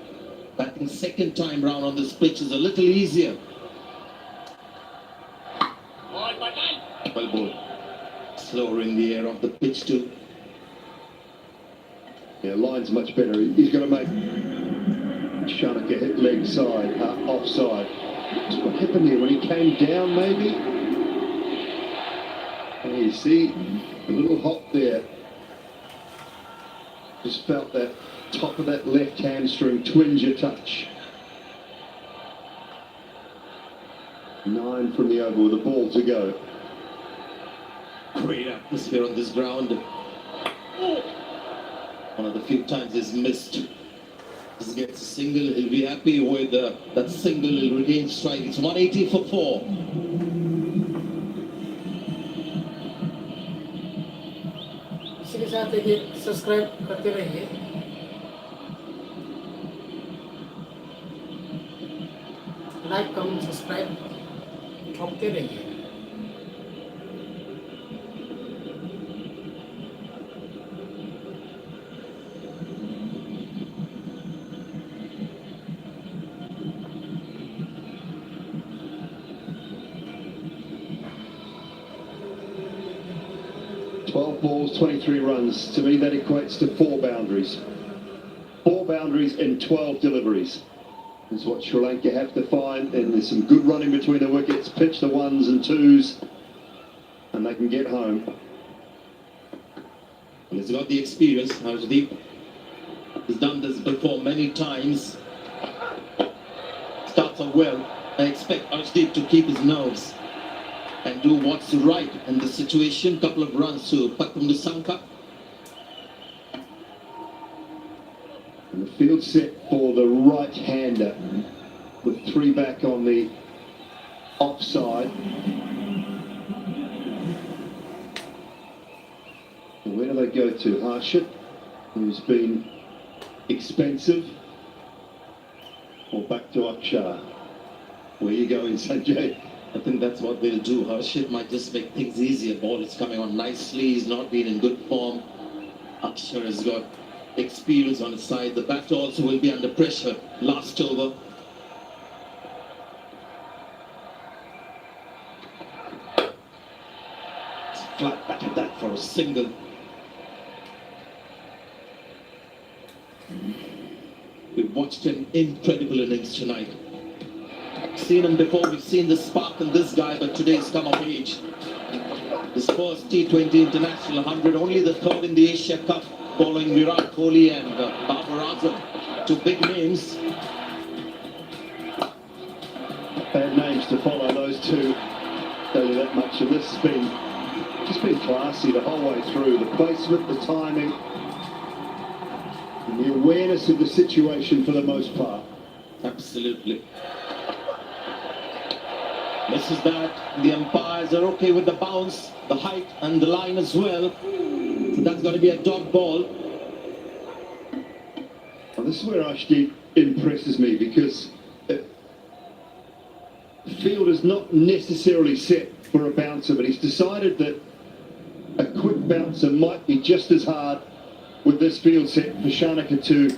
Batting second time round on this pitch is a little easier. Well bowled. Slower in the air of the pitch too. Yeah, line's much better. He's got to make Shanaka hit leg side, offside. That's what happened here when he came down, maybe. And you see a little hop there. Just felt that top of that left hamstring twinge a touch. 9 from the over with a ball to go. Great atmosphere on this ground. One of the few times he's missed. He gets a single, he'll be happy with that single, he'll regain strike. It's 180 for 4. इसी के साथ देखिए subscribe करते रहिए, like comment subscribe ठोकते रहिए। Balls, 23 runs. To me, that equates to 4 boundaries. 4 boundaries in 12 deliveries is what Sri Lanka have to find. And there's some good running between the wickets. Pitch the 1s and 2s, and they can get home. And he's got the experience. Harshdeep, he's done this before many times. Starts off well. I expect Harshdeep to keep his nerves and do what's right in the situation. Couple of runs to Nissanka. And the field set for the right-hander with 3 back on the offside. And where do they go to? Harshit, who's been expensive, or back to Akshar? Where are you going, Sanjay? I think that's what they'll do. Harshit might just make things easier. Ball is coming on nicely. He's not been in good form. Akshar has got experience on his side. The batter also will be under pressure. Last over. Flat batted that for a single. We've watched an incredible innings tonight. Seen him before, we've seen the spark in this guy, but today's come of age. His first T20 International 100, only the 3rd in the Asia Cup, following Virat Kohli and Babar Azam. 2 big names. Bad names to follow, those two. Tell you that much. And this has been just been classy the whole way through. The placement, the timing, and the awareness of the situation for the most part. Absolutely. Misses that. The umpires are okay with the bounce, the height and the line as well. So that's going to be a dot ball. Well, this is where Ashdeep impresses me, because the field is not necessarily set for a bouncer, but he's decided that a quick bouncer might be just as hard with this field set for Shanaka to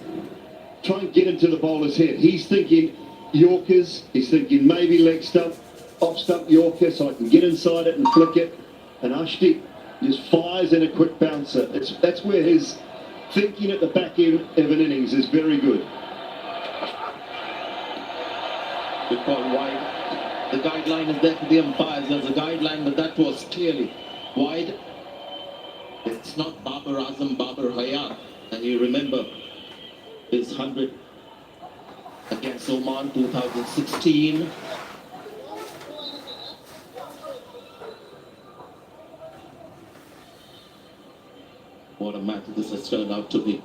try and get into the bowler's head. He's thinking Yorkers, he's thinking maybe leg stump, off stump Yorker, so I can get inside it and flick it. And Ashdeep just fires in a quick bouncer. That's where his thinking at the back end of an innings is very good. Good call wide. The guideline is there for the umpires. There's a guideline, but that was clearly wide. It's not Babar Azam, Babar Hayat. And you remember his 100 against Oman 2016. What a match this has turned out to be.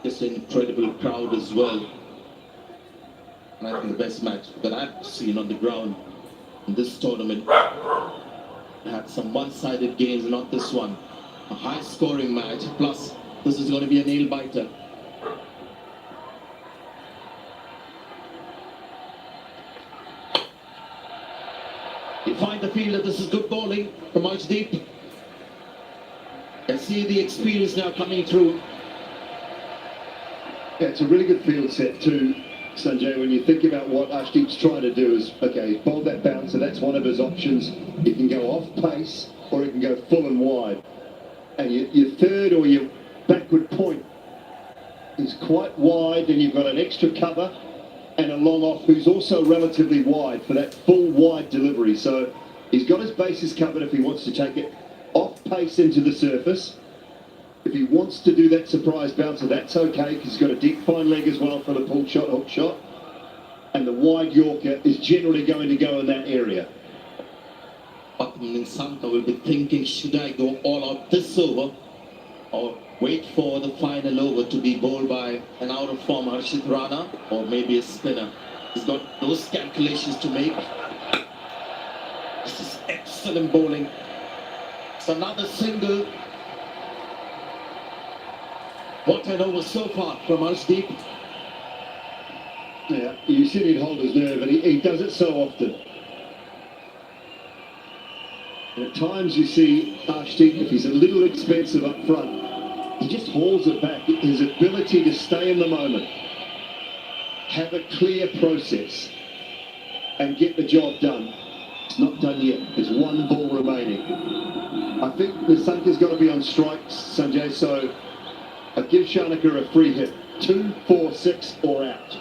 Just an incredible crowd as well. And I think the best match that I've seen on the ground in this tournament. I had some one-sided games, not this one. A high-scoring match, plus this is going to be a nail-biter. You find the feel that this is good bowling from Archdeep. And see the experience now coming through. Yeah, it's a really good field set too, Sanjay. When you think about what Ashdeep's trying to do is, okay, he's bowled that bouncer, that's one of his options. He can go off pace or he can go full and wide. And your third or your backward point is quite wide, then you've got an extra cover and a long off who's also relatively wide for that full wide delivery. So he's got his bases covered if he wants to take it off pace into the surface. If he wants to do that surprise bouncer, that's okay, because he's got a deep fine leg as well for the pull shot, hook shot. And the wide Yorker is generally going to go in that area. But Nissanka will be thinking, should I go all out this over or wait for the final over to be bowled by an out-of-form Harshit Rana or maybe a spinner. He's got those calculations to make. This is excellent bowling. It's another single. What an over so far from Arshdeep. Yeah, you see he'd hold his nerve, and he does it so often. And at times you see Arshdeep, if he's a little expensive up front, he just hauls it back. His ability to stay in the moment, have a clear process, and get the job done. It's not done yet. There's one ball remaining. I think Nissanka's got to be on strikes, Sanjay, so I give Shanaka a free hit. 2, 4, 6 or out.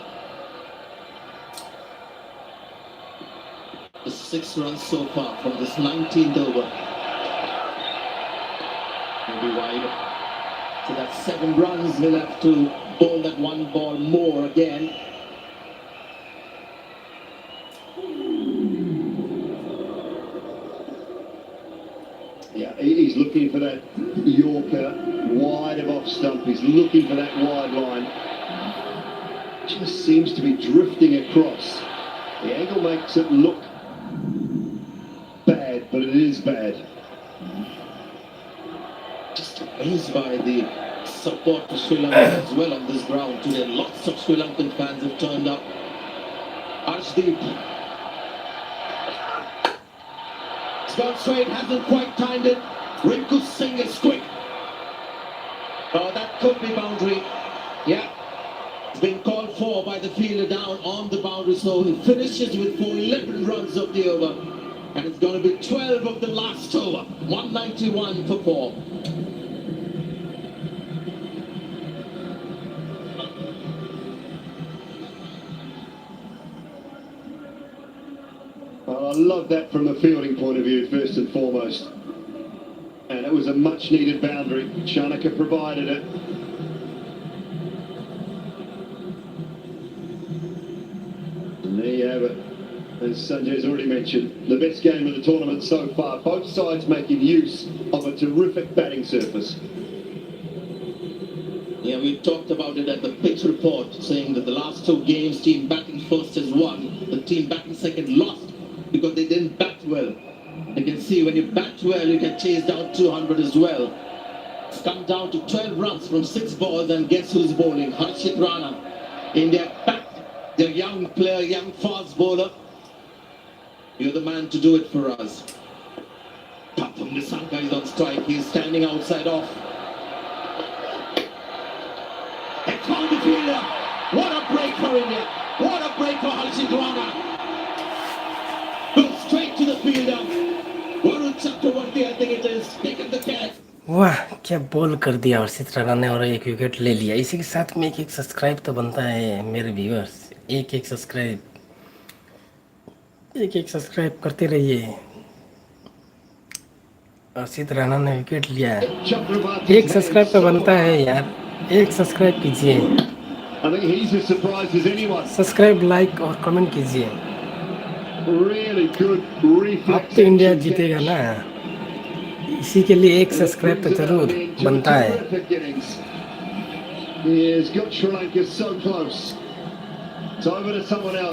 The 6 runs so far from this 19th over. Maybe wide. So that's 7 runs. He'll have to bowl that one ball more again. Yeah, he's looking for that Yorker wide of off stump. He's looking for that wide line. Just seems to be drifting across. The angle makes it look bad, but it is bad. Just amazed by the support for Sri Lanka as well on this ground today. Lots of Sri Lankan fans have turned up. Arshdeep. It's gone straight, hasn't quite timed it. Rinku Singh is quick. Oh, that could be boundary. Yeah. It's been called for by the fielder down on the boundary, so he finishes with 11 runs of the over. And it's going to be 12 of the last over. 191 for 4. Well, I love that from a fielding point of view, first and foremost. And it was a much needed boundary. Shanaka provided it. And there you have it. As Sanjay's already mentioned, the best game of the tournament so far. Both sides making use of a terrific batting surface. Yeah, we talked about it at the pitch report, saying that the last 2 games, team batting first has won. The team batting second lost because they didn't bat well. You can see when you bat well, you can chase down 200 as well. It's come down to 12 runs from 6 balls, and guess who's bowling? Harshit Rana. India backed their young player, young fast bowler. You're the man to do it for us. Patham Nissanka is on strike. He's standing outside off. They found the fielder. What a break for India. What a break for Harshit Rana. Goes straight to the fielder. Varun Chakravarti, I think it is, taken the catch. वाह, क्या ball कर दिया हर्षित राणा ने और 1 wicket ले लिया। इसी के साथ में एक सब्सक्राइब तो बनता है मेरे व्यूअर्स। एक सब्सक्राइब करते रहिए। हर्षित राणा ने विकेट लिया है। 1 सब्सक्राइब तो बनता है यार। 1 सब्सक्राइब कीजिए, सब्सक्राइब, लाइक और कमेंट कीजिए। अब तो इंडिया जीतेगा ना, इसी के लिए 1 सब्सक्राइब तो जरूर बनता है।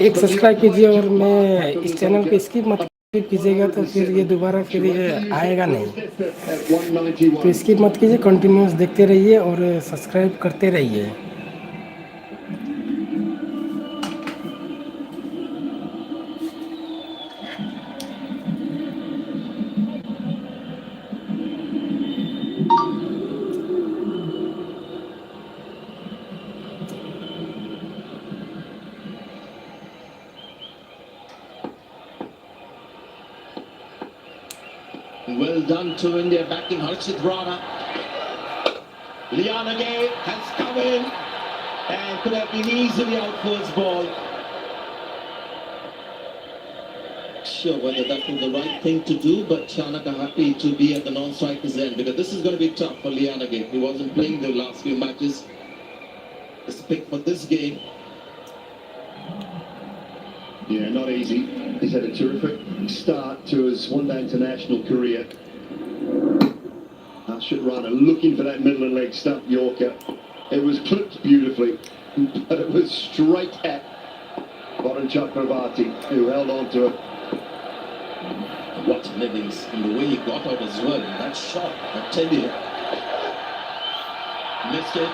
एक सब्सक्राइब कीजिए और मैं इस चैनल को स्किप मत कीजिएगा, तो फिर ये दोबारा फिर ये आएगा नहीं। तो स्किप मत कीजिए, कंटिन्यूस देखते रहिए और सब्सक्राइब करते रहिए। Well done to India, backing Harshit Rana. Lianage has come in and could have been easily out for his ball. Sure whether that was the right thing to do, but Shanaka happy to be at the non-striker's end, because this is going to be tough for Lianage. He wasn't playing the last few matches. His pick for this game. Yeah, not easy. He's had a terrific start to his one-day international career. Harshit Rana looking for that middle and leg stump Yorker. It was clipped beautifully, but it was straight at Varun Chakravarti, who held on to it. What an innings, and the way he got out as well. That shot, I tell you, missed it.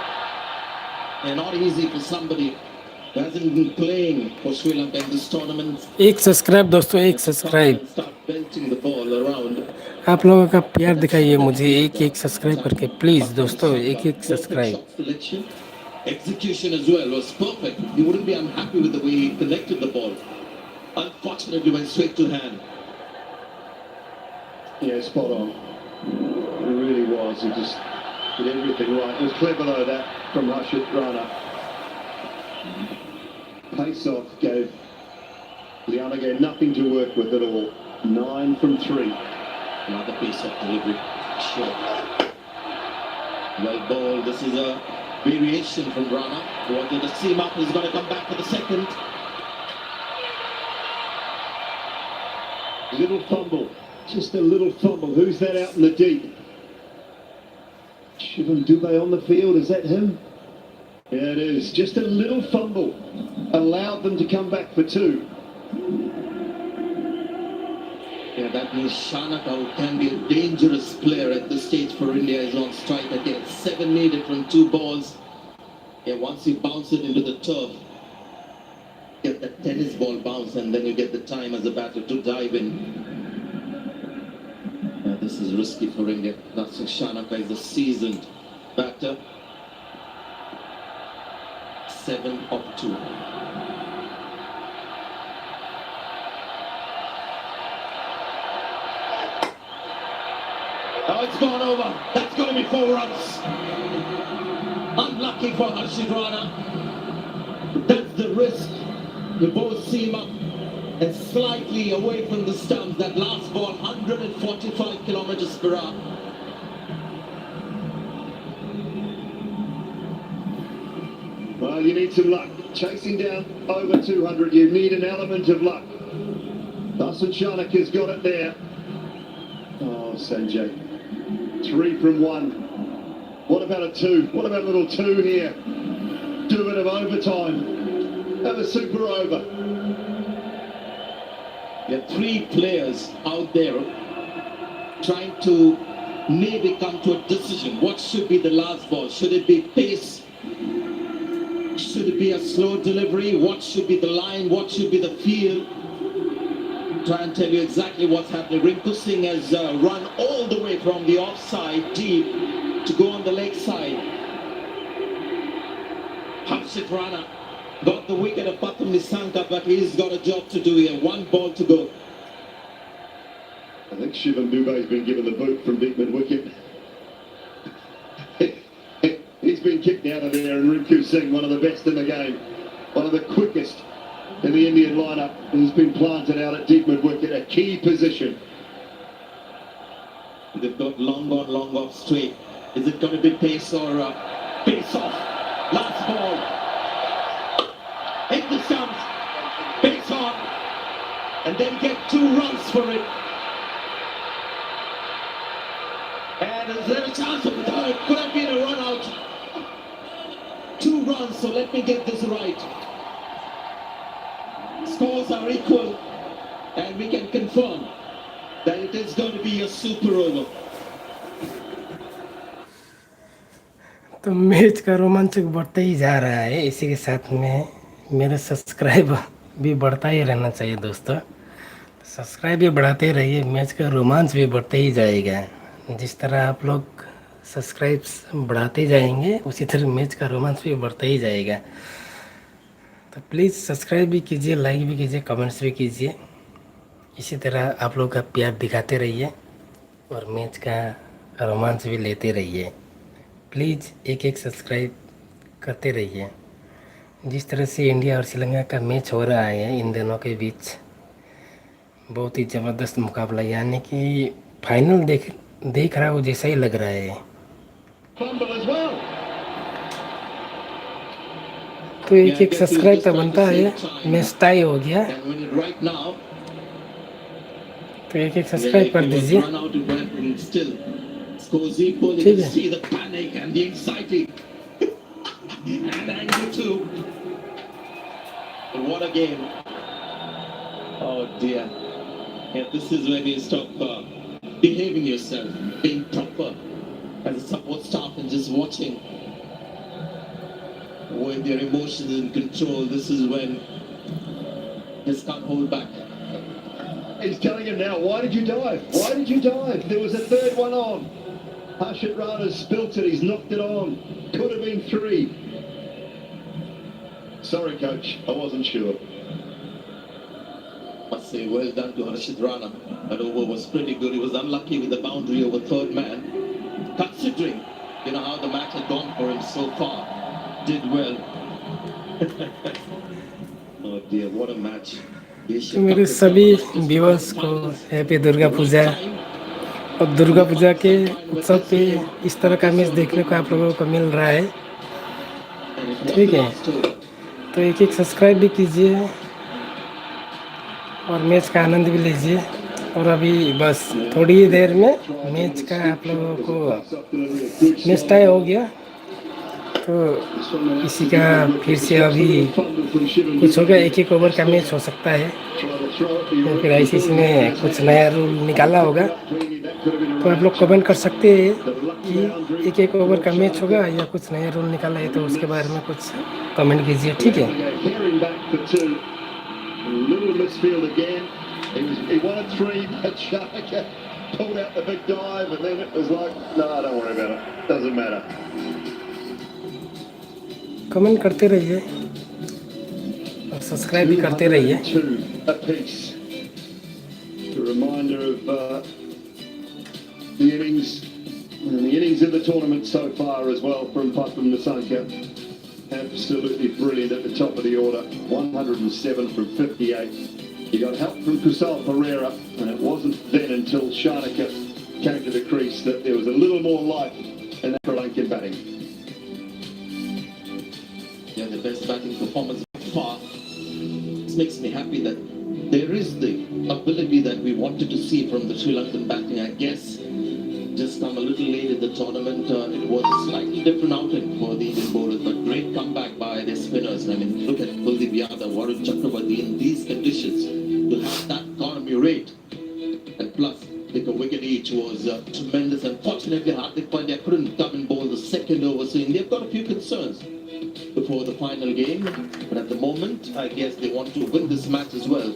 And not easy for somebody who hasn't been playing for Sri Lanka in this tournament. एक subscribe दोस्तों, एक subscribe. Start belting the ball around. आप लोगों का प्यार दिखाइए मुझे एक सब्सक्राइब करके प्लीज़ दोस्तों, एक subscribe. Execution as well was perfect. He wouldn't be unhappy with the way he connected the ball. Unfortunately, went straight to hand. Yeah, spot on. It really was. He just did everything right. It was clever though, that from Harshit Rana. Pace off gave Lianaga nothing to work with at all. 9 from 3. Another piece of delivery. Short. Well bowled. This is a variation from Rana. Who wanted to seam up. He's going to come back for the second. Little fumble. Just a little fumble. Who's that out in the deep? Shivam Dubey on the field. Is that him? Yeah, it is. Just a little fumble. Allowed them to come back for 2. Yeah, that means Shanaka, who can be a dangerous player at this stage for India, is on strike again. 7 needed from 2 balls. Yeah, once you bounce it into the turf, get that tennis ball bounce, and then you get the time as a batter to dive in. Yeah, this is risky for India. Nasir Shanaka is a seasoned batter. 7 of 2. Oh, it's gone over. That's going to be 4 runs. Unlucky for Harshit Rana. That's the risk. You both seam up and slightly away from the stumps. That last ball, 145 kilometers per hour. Well, you need some luck. Chasing down over 200, you need an element of luck. Nasir Shanaka's got it there. Oh, Sanjay. 3 from 1. What about a 2? What about a little 2 here? Do a bit of overtime. Have a super over. There are 3 players out there trying to maybe come to a decision. What should be the last ball? Should it be pace? Should it be a slow delivery? What should be the line? What should be the field? Try and tell you exactly what's happening. Rinku Singh has run all the way from the offside deep to go on the leg side. Harshit Rana got the wicket apart from Nissanka, but he's got a job to do here. 1 ball to go. I think Shivam Dubey's been given the boot from deep mid-wicket. He's been kicked out of there, and Rinku Singh, one of the best in the game, one of the quickest in the Indian lineup, has been planted out at deep mid-wicket, a key position. They've got long on, long off straight. Is it going to be pace or pace off? Last ball. Hit the stumps. Pace on. And then get 2 runs for it. And is there a chance of the third? Could have been a run out. 2 runs, so let me get this right. Scores are equal, and we can confirm that it is going to be a super over. तो match का रोमांचक बढ़ता ही जा रहा है। इसी के साथ में मेरा सब्सक्राइब भी बढ़ता ही रहना चाहिए दोस्तों। सब्सक्राइब भी बढ़ाते रहिए, मैच का रोमांच भी बढ़ते ही जाएगा। जिस तरह आप लोग सब्सक्राइब्स बढ़ाते जाएंगे, उसी तरह मैच का रोमांच भी बढ़ता ही जाएगा। तो प्लीज़ सब्सक्राइब भी कीजिए, लाइक भी कीजिए, कमेंट्स भी कीजिए। इसी तरह आप लोग का प्यार दिखाते रहिए और मैच का रोमांच भी लेते रहिए। प्लीज़ एक सब्सक्राइब करते रहिए। जिस तरह से इंडिया और श्रीलंका का मैच हो रहा है इन दोनों के बीच, बहुत ही ज़बरदस्त मुकाबला, यानी कि फाइनल देख रहा हूँ जैसा ही लग रहा है। तो एक सब्सक्राइब तो बनता है, मैच टाई हो गया, तो एक सब्सक्राइब कर दीजिए। scores equal. You ठीक can है see the panic and the anxiety. And angry too. But what a game. Oh dear. Yeah, this is when you stop behaving yourself, being proper as a support staff and just watching with your emotions in control. This is when you just can't hold back. He's telling him now, why did you dive? Why did you dive? There was a third one on. Harshit Rana's spilt it, he's knocked it on. Could have been 3. Sorry, coach, I wasn't sure. Must say, well done to Harshit Rana. That over was pretty good. He was unlucky with the boundary over third man. Considering, you know, how the match had gone for him so far. Did well. Oh dear, what a match. तो मेरे सभी viewers को happy Durga Puja और दुर्गा पूजा के उत्सव पे इस तरह का मैच देखने को आप लोगों को मिल रहा है ठीक है तो एक एक सब्सक्राइब भी कीजिए और मैच का आनंद भी लीजिए और अभी बस थोड़ी ही देर में मैच का आप लोगों को मैच टाई हो गया तो इसी का फिर से अभी कुछ होगा 1-1 ओवर का मैच हो सकता है या फिर आईसीसी ने कुछ नया रूल निकाला होगा तो आप लोग कमेंट कर सकते हैं कि 1-1 ओवर का मैच होगा या कुछ नया रूल निकाला है तो उसके बारे में कुछ कमेंट कीजिए ठीक है Little misfield again. He wanted 3, but Shanaka pulled out the big dive, and then it was like, no, don't worry about it. Doesn't matter. Comment करते रहिए और सब्सक्राइब भी करते रहिए 202 apiece. A reminder of the innings, and the innings of the tournament so far as well from Nissanka. Absolutely brilliant at the top of the order. 107 from 58. He got help from Kusal Pereira, and it wasn't then until Shanaka came to the crease that there was a little more life in that Sri Lankan batting. Yeah, the best batting performance by far. This makes me happy that there is the ability that we wanted to see from the Sri Lankan batting. I guess just come a little late in the tournament. It was a slightly different outing for the Indian bowlers, but great comeback by their spinners. I mean, look at Kuldeep Yadav, Warren Chakravarti in these conditions to have that economy rate and plus take a wicket each was tremendous. Unfortunately, Hardik Pandya couldn't come and bowl the second over, so they've got a few concerns before the final game. But at the moment, I guess they want to win this match as well.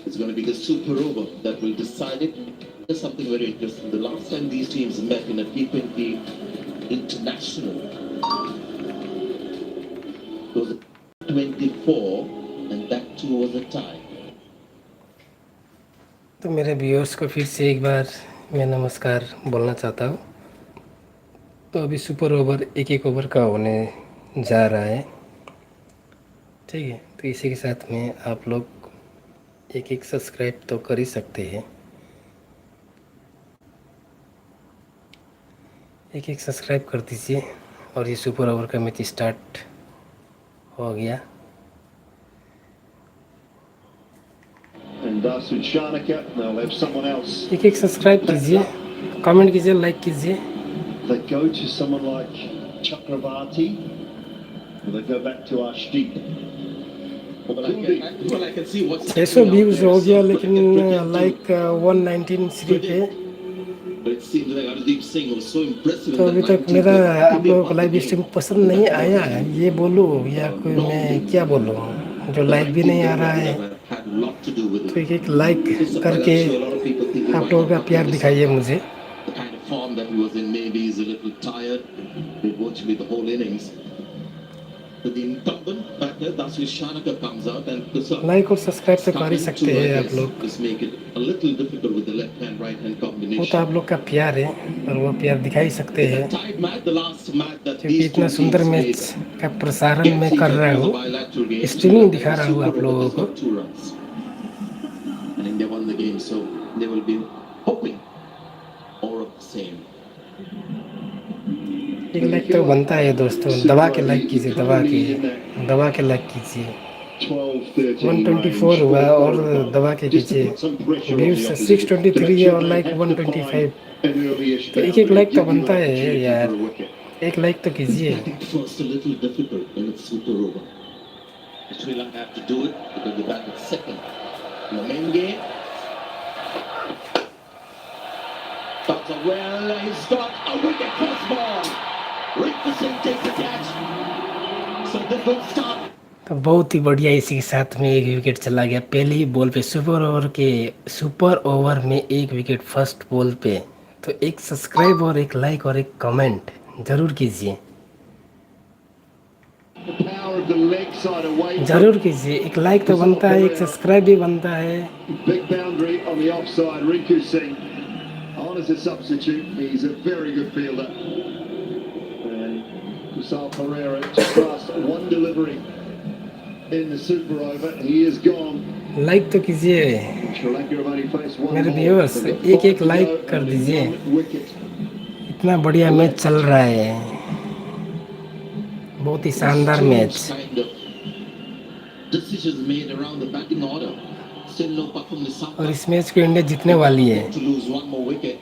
It's going to be the super over that will decide it. There's something very interesting. The last time these teams met in a T20 international, it was 24, and that too was a tie. तो मेरे viewers को फिर से एक बार मैं नमस्कार बोलना चाहता हूँ तो अभी सुपर ओवर 1-1 ओवर का होने जा रहा है ठीक है तो इसी के साथ में आप लोग एक सब्सक्राइब तो कर ही सकते हैं एक सब्सक्राइब कर दीजिए और ये सुपर ओवर का मैच स्टार्ट हो गया And Dasu Shanaka, they'll have someone else. एक सब्सक्राइब कीजिए कमेंट कीजिए लाइक कीजिए They go to someone like Chakravarti, or they go back to Arshdeep. Well, I can see what's 600 views हो गया लेकिन लाइक 119 श्री पे But it seems like Arshdeep Singh was so impressive. तो अभी तक मेरा आप लोगों को लाइव स्ट्रीम पसंद नहीं आया ये बोलूँ या कोई मैं क्या बोलूँ जो लाइव भी नहीं आ रहा है तो एक लाइक करके आप लोगों का प्यार दिखाइए मुझे The kind of form that he was in, maybe he's a little tired. They virtually the whole innings. But the incumbent batter, Dasu Shanaka, comes out and Kusal like और सब्सक्राइब तो कर ही सकते हैं आप लोग just make it a little difficult with the left hand right hand वो combination. तो आप लोग का प्यार है और वो प्यार दिखा ही सकते हैं Tied match, the last match that क्योंकि these इतना two सुंदर teams मैच played. का प्रसारण मैं कर रहा हूँ स्ट्रीमिंग दिखा रहा हूँ आप लोगों को And India won the game, so they will be hoping more of the same. एक लाइक तो बनता है दोस्तों दबा के लाइक कीजिए दबा के लाइक कीजिए 124 हुआ और दबा के कीजिए व्यूज 623 है और लाइक 125 an early-ish तो एक एक लाइक तो बनता है यार, एक लाइक तो कीजिए। First a little difficult when it's super over. Sri Lanka have to do it because they batted second. In the main game, Dr. Well, he's got a wicket cross ball. Rick Singh takes the catch. So this will start. तो बहुत ही बढ़िया, इसी के साथ में एक wicket चला गया पहले ही बॉल पे, सुपर ओवर में एक विकेट फर्स्ट बॉल पे। तो एक सब्सक्राइब और एक लाइक और एक कमेंट ज़रूर कीजिए, ज़रूर कीजिए। एक लाइक तो बनता है, एक सब्सक्राइब भी बनता है। Big boundary on the offside. Rinku Singh on as a substitute. He's a very good fielder. And Kusal Pereira just last one delivery in the super over. He is gone. Like तो कीजिए Sri Lanka have only faced one मेरे ball. Viewers, They've got एक five एक to like go कर and दीजिए। one wicket. इतना बढ़िया match चल रहा है, बहुत ही शानदार match. Kind of decisions made around the batting order. Still no puck from Nissanka. और इस मैच को इंडिया जीतने वाली है। To lose one more wicket.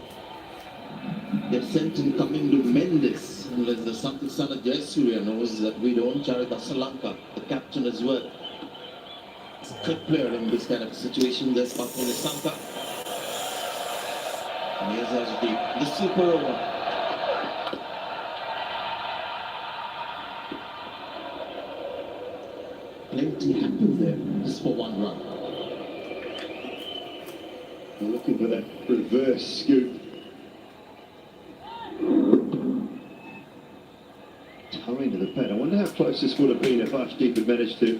They've sent in coming to Mendes. Unless there's something Sana Jayasuriya knows that we don't. Jared Asalanka, the captain as well. It's a good player in this kind of situation. There's puck from Nissanka. And here's Ashdeep. The super over. Plenty happened there, just for one run. They're looking for that reverse scoop. Towing to the pad. I wonder how close this would have been if Ashdeep had managed to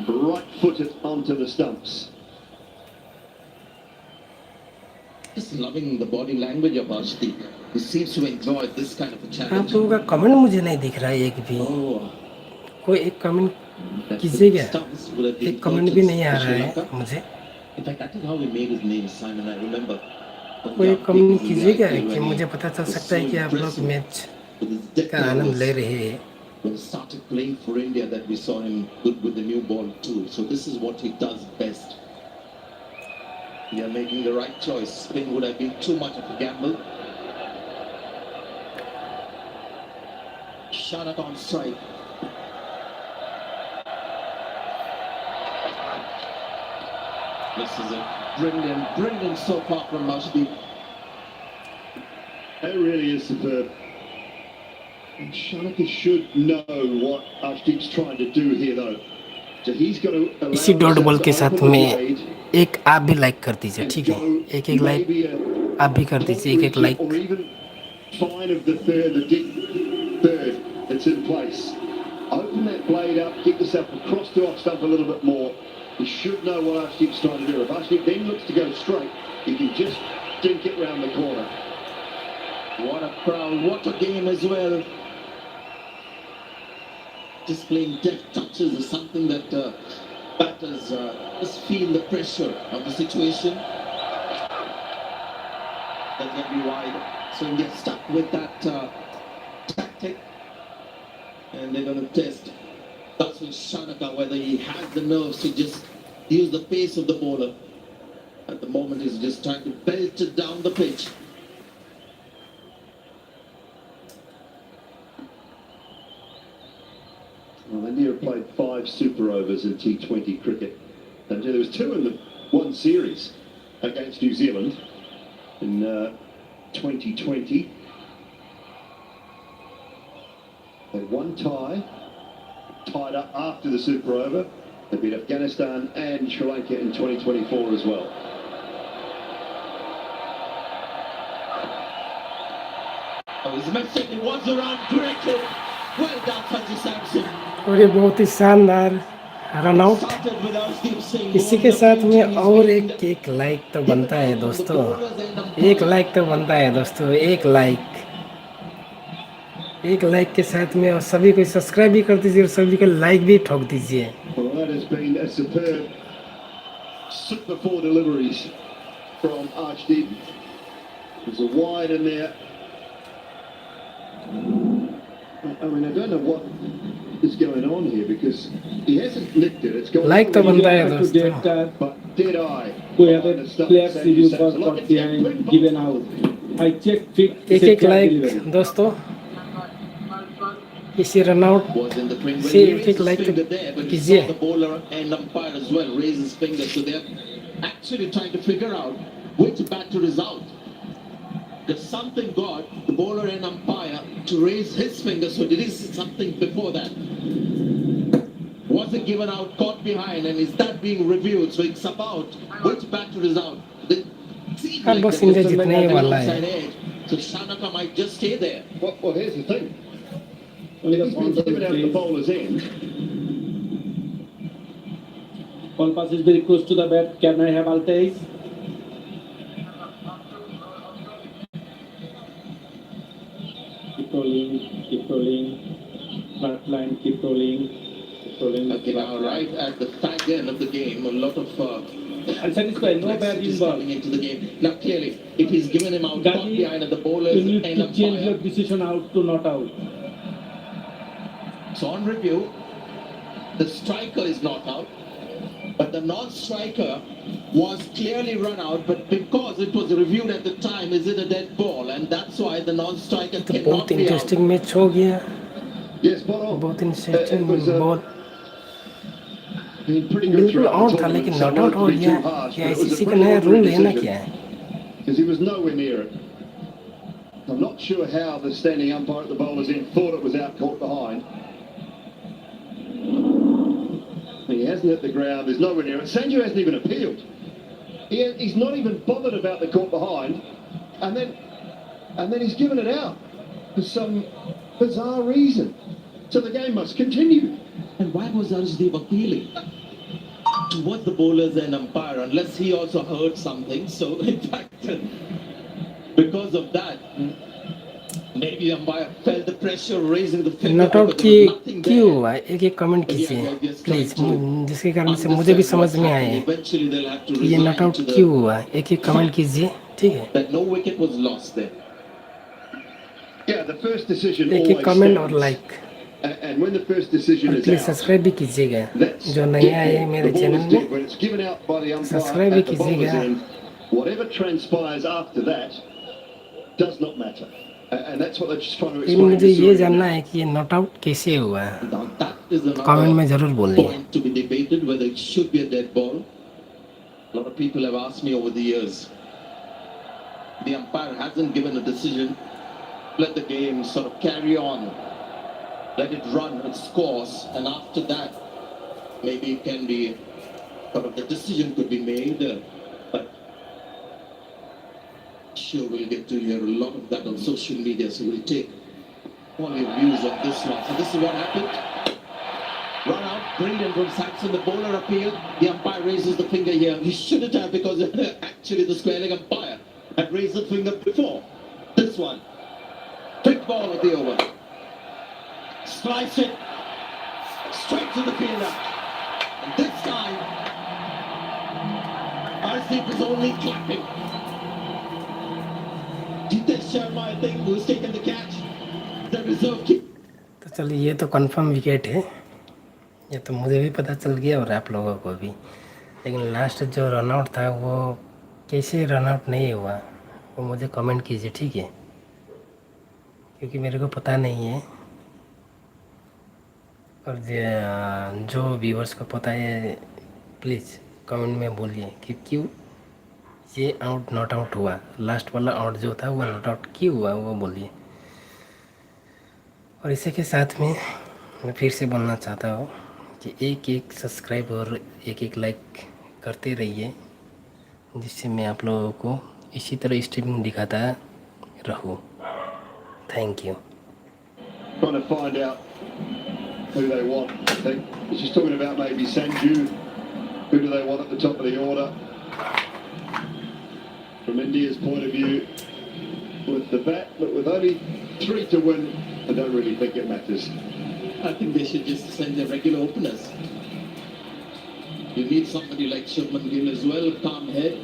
right-foot it onto the stumps. Just loving the body language of Ashdeep. He seems to enjoy this kind of a आप challenge. लोगों का comment मुझे नहीं दिख रहा है एक भी। Oh, कोई एक कमेंट that's कीजिएगा, the stumps would have been एक कमेंट भी नहीं आ for रहा Sri है Lanka. मुझे। In fact, that is how we made his name, Simon. I remember. कोई एक कमेंट कीजिएगा कि मुझे पता चल सकता है कि आप लोग मैच का आनंद ले रहे हैं। When he started playing for India, that we saw him good with the new ball too. So this is what he does best. They are making the right choice. Spin would have been too much of a gamble. Shanak on strike. This is a brilliant so far from Ashdeep. That really is superb. And Shanaka should know what Ashdeep's trying to do here, though. So he's got to allow इसी dot ball के himself to साथ open the में blade एक आप भी like कर दीजिए, and ठीक है? go एक एक लाइक maybe a आप भी कर दीजिए, एक एक like. or even fine of the third, the deep third that's in place. Open that blade up, get yourself across the off stump a little bit more. You should know what Ashdeep's trying to do. If Ashdeep then looks to go straight, you can just dink it round the corner. What a crowd, what a game as well. Just playing deft touches is something that batters just feel the pressure of the situation. That's going to be wide. So India stuck with that tactic. And they're going to test Dasun Shanaka whether he has the nerves to just use the pace of the bowler. At the moment he's just trying to belt it down the pitch. Well, India have played 5 super overs in T20 cricket. And there was 2 in the one series against New Zealand in 2020. They had one tie, tied up after the super over. They beat Afghanistan and Sri Lanka in 2024 as well. Oh, his message, it was around great hit. Well done, Sanju Samson. और ये बहुत ही शानदार run out. Started with Ashdeep Singh. इसी के साथ में और एक लाइक तो बनता है दोस्तों, एक लाइक तो बनता है दोस्तों, एक लाइक के साथ में, और सभी को सब्सक्राइब भी कर दीजिए और सभी को लाइक भी ठोक दीजिए। Well, that has been a superb super 4 deliveries from Ashdeep. There's a wide in there. I mean, I don't know what is going on here because he hasn't nicked it. It's gone. Like तो बनता है To दोस्तों। get But did I? whoever players review was got behind given out. I checked fit. एक एक like दोस्तों, इसी runout Was in the twin. Well, से he एक raised एक his like finger there, but he saw कीजिए. the bowler and umpire as well raise his finger. So they're actually trying to figure out which batter is out. There's something got the bowler and umpire to raise his finger. So did he see something before that? Was it given out, caught behind, and is that being reviewed? So it's about which batter is out. It seems her like boss the India Western जीतने ही Bengal वाला outside है. edge. So Shanaka might just stay there. Well, here's the thing. Only If he's been given out the please. bowler's end, Ball pass is very close to the bat. Can I have Altais? Keep rolling, keep rolling. Flat line, keep rolling. Keep rolling. Okay, now right at the fag end of the game, a lot of Unsatisfied, no bad in complexities ball. coming into the game. Now clearly, if he's given him out, caught Gandhi, behind at the bowlers you need and to change your umpire. decision out to not out. So on review, the striker is not out, but the non-striker was clearly run out, but because it was reviewed at the time, is it a dead ball? And that's why the non-striker तो cannot बहुत be out. Interesting match हो गया. yes, spot on. बहुत It interesting was ball. been pretty good बिल्कुल throughout the out था tournament, लेकिन so not not out to हो be गया. too harsh, क्या but it was a ICC का pretty नया रूल ordinary है ना decision. क्या है? Because he was nowhere near it. I'm not sure how the standing umpire at the bowler's end thought it was out, caught behind. He hasn't hit the ground, there's nowhere near it. Sanju hasn't even appealed. He's not even bothered about the caught behind, and then he's given it out for some bizarre reason. So the game must continue. And why was Arshdeep appealing towards the bowlers and umpire, unless he also heard something? So in fact, because of that, maybe the umpire felt the pressure raising the finger not out because there was nothing क्यों there. हुआ? एक एक comment But yeah, कीजिए they're just trying please, to जिसके कारण से मुझे भी understand समझ what's में happening. आए Eventually they'll have to कि ये नॉट resign आउट to क्यों the हुआ. एक एक कमेंट कीजिए, ठीक है? that no wicket was lost there. Yeah, the first decision एक एक always कमेंट और stands. Like, And when the first decision और is प्लीज out, सब्सक्राइब भी कीजिएगा let's जो नए get आए हैं what मेरे the ball चैनल is में. did. When it's given out by the umpire subscribe भी at the bowler's कीजिएगा. end, whatever transpires after that does not matter. And that's what they're just trying to लेकिन explain. मुझे to ये Surya. जानना है कि ये नॉट आउट कैसे हुआ है. Now that is कमेंट में another जरूर बोलिए. point to be debated, whether it should be a dead ball. A lot of people have asked me over the years. The umpire hasn't given a decision. Let the game sort of carry on. Let it run its course, and after that, maybe it can be sort of the decision could be made. But sure, we'll get to hear a lot of that on social media. So we'll take all your views on this one. So this is what happened. Run out, brilliant from Saxon. The bowler appealed. The umpire raises the finger here. He shouldn't have, because actually the square leg umpire had raised the finger before. This one. Quick ball of the over. Slice it straight to the fielder. And this time, Arshdeep is only clapping. Jitesh Sharma, I think, who's taken the catch. The reserve keeper. तो चलिए, ये तो confirm wicket है. ये तो मुझे भी पता चल गया और आप लोगों को भी. लेकिन लास्ट जो रनआउट था वो कैसे रनआउट नहीं हुआ वो मुझे कमेंट कीजिए, ठीक है? क्योंकि मेरे को पता नहीं है, और जो व्यूअर्स को पता है प्लीज़ कमेंट में बोलिए कि क्यों ये आउट नॉट आउट हुआ. लास्ट वाला आउट जो था वो नॉट आउट क्यों हुआ वो बोलिए. और इसी के साथ में मैं फिर से बोलना चाहता हूँ कि एक एक सब्सक्राइब और एक एक लाइक करते रहिए, जिससे मैं आप लोगों को इसी तरह स्ट्रीमिंग दिखाता रहूँ. Thank you. Trying to find out who they want. I think he's just talking about maybe Sanju. Who do they want at the top of the order? From India's point of view, with the bat, but with only 3 to win, I don't really think it matters. I think they should just send their regular openers. You need somebody like Shubman Gill as well, calm head.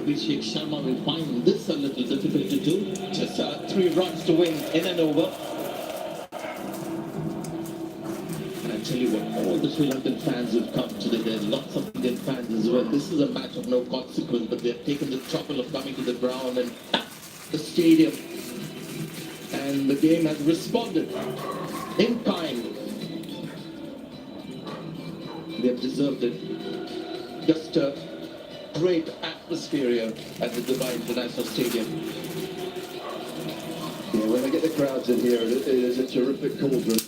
Abhishek Sharma will find this a little difficult to do. Just 3 runs to win in and over. And tell you what, all the Sri Lankan fans who've come today, there are lots of Indian fans as well. This is a match of no consequence, but they've taken the trouble of coming to the ground and the stadium. And the game has responded in kind. They've deserved it. Just a great atmosphere here at the Dubai International Stadium. Yeah, when they get the crowds in here, it is a terrific cauldron.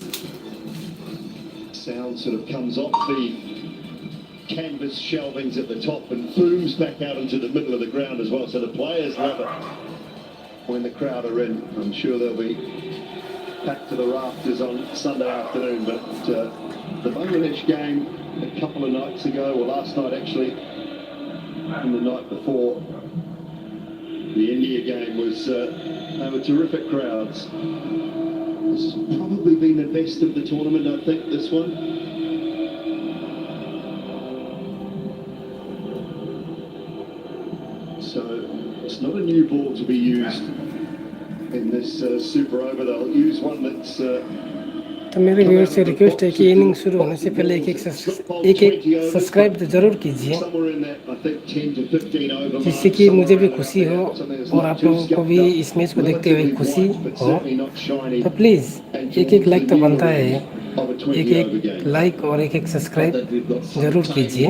Sound sort of comes off the canvas shelvings at the top and booms back out into the middle of the ground as well. So the players love it when the crowd are in. I'm sure they'll be packed to the rafters on Sunday afternoon. But the Bangladesh game a couple of nights ago, or last night actually, and the night before, the India game was, they were terrific crowds. It's probably been the best of the tournament, I think, this one. So it's not a new ball to be used in this super over. They'll use one that's तो मेरे viewer से request है कि inning शुरू होने से पहले एक सब्सक्राइब तो ज़रूर कीजिए, जिससे कि मुझे भी खुशी हो और आप लोगों को भी इस मैच को देखते हुए खुशी हो। तो प्लीज़ एक लाइक तो बनता है, एक लाइक और एक सब्सक्राइब ज़रूर कीजिए।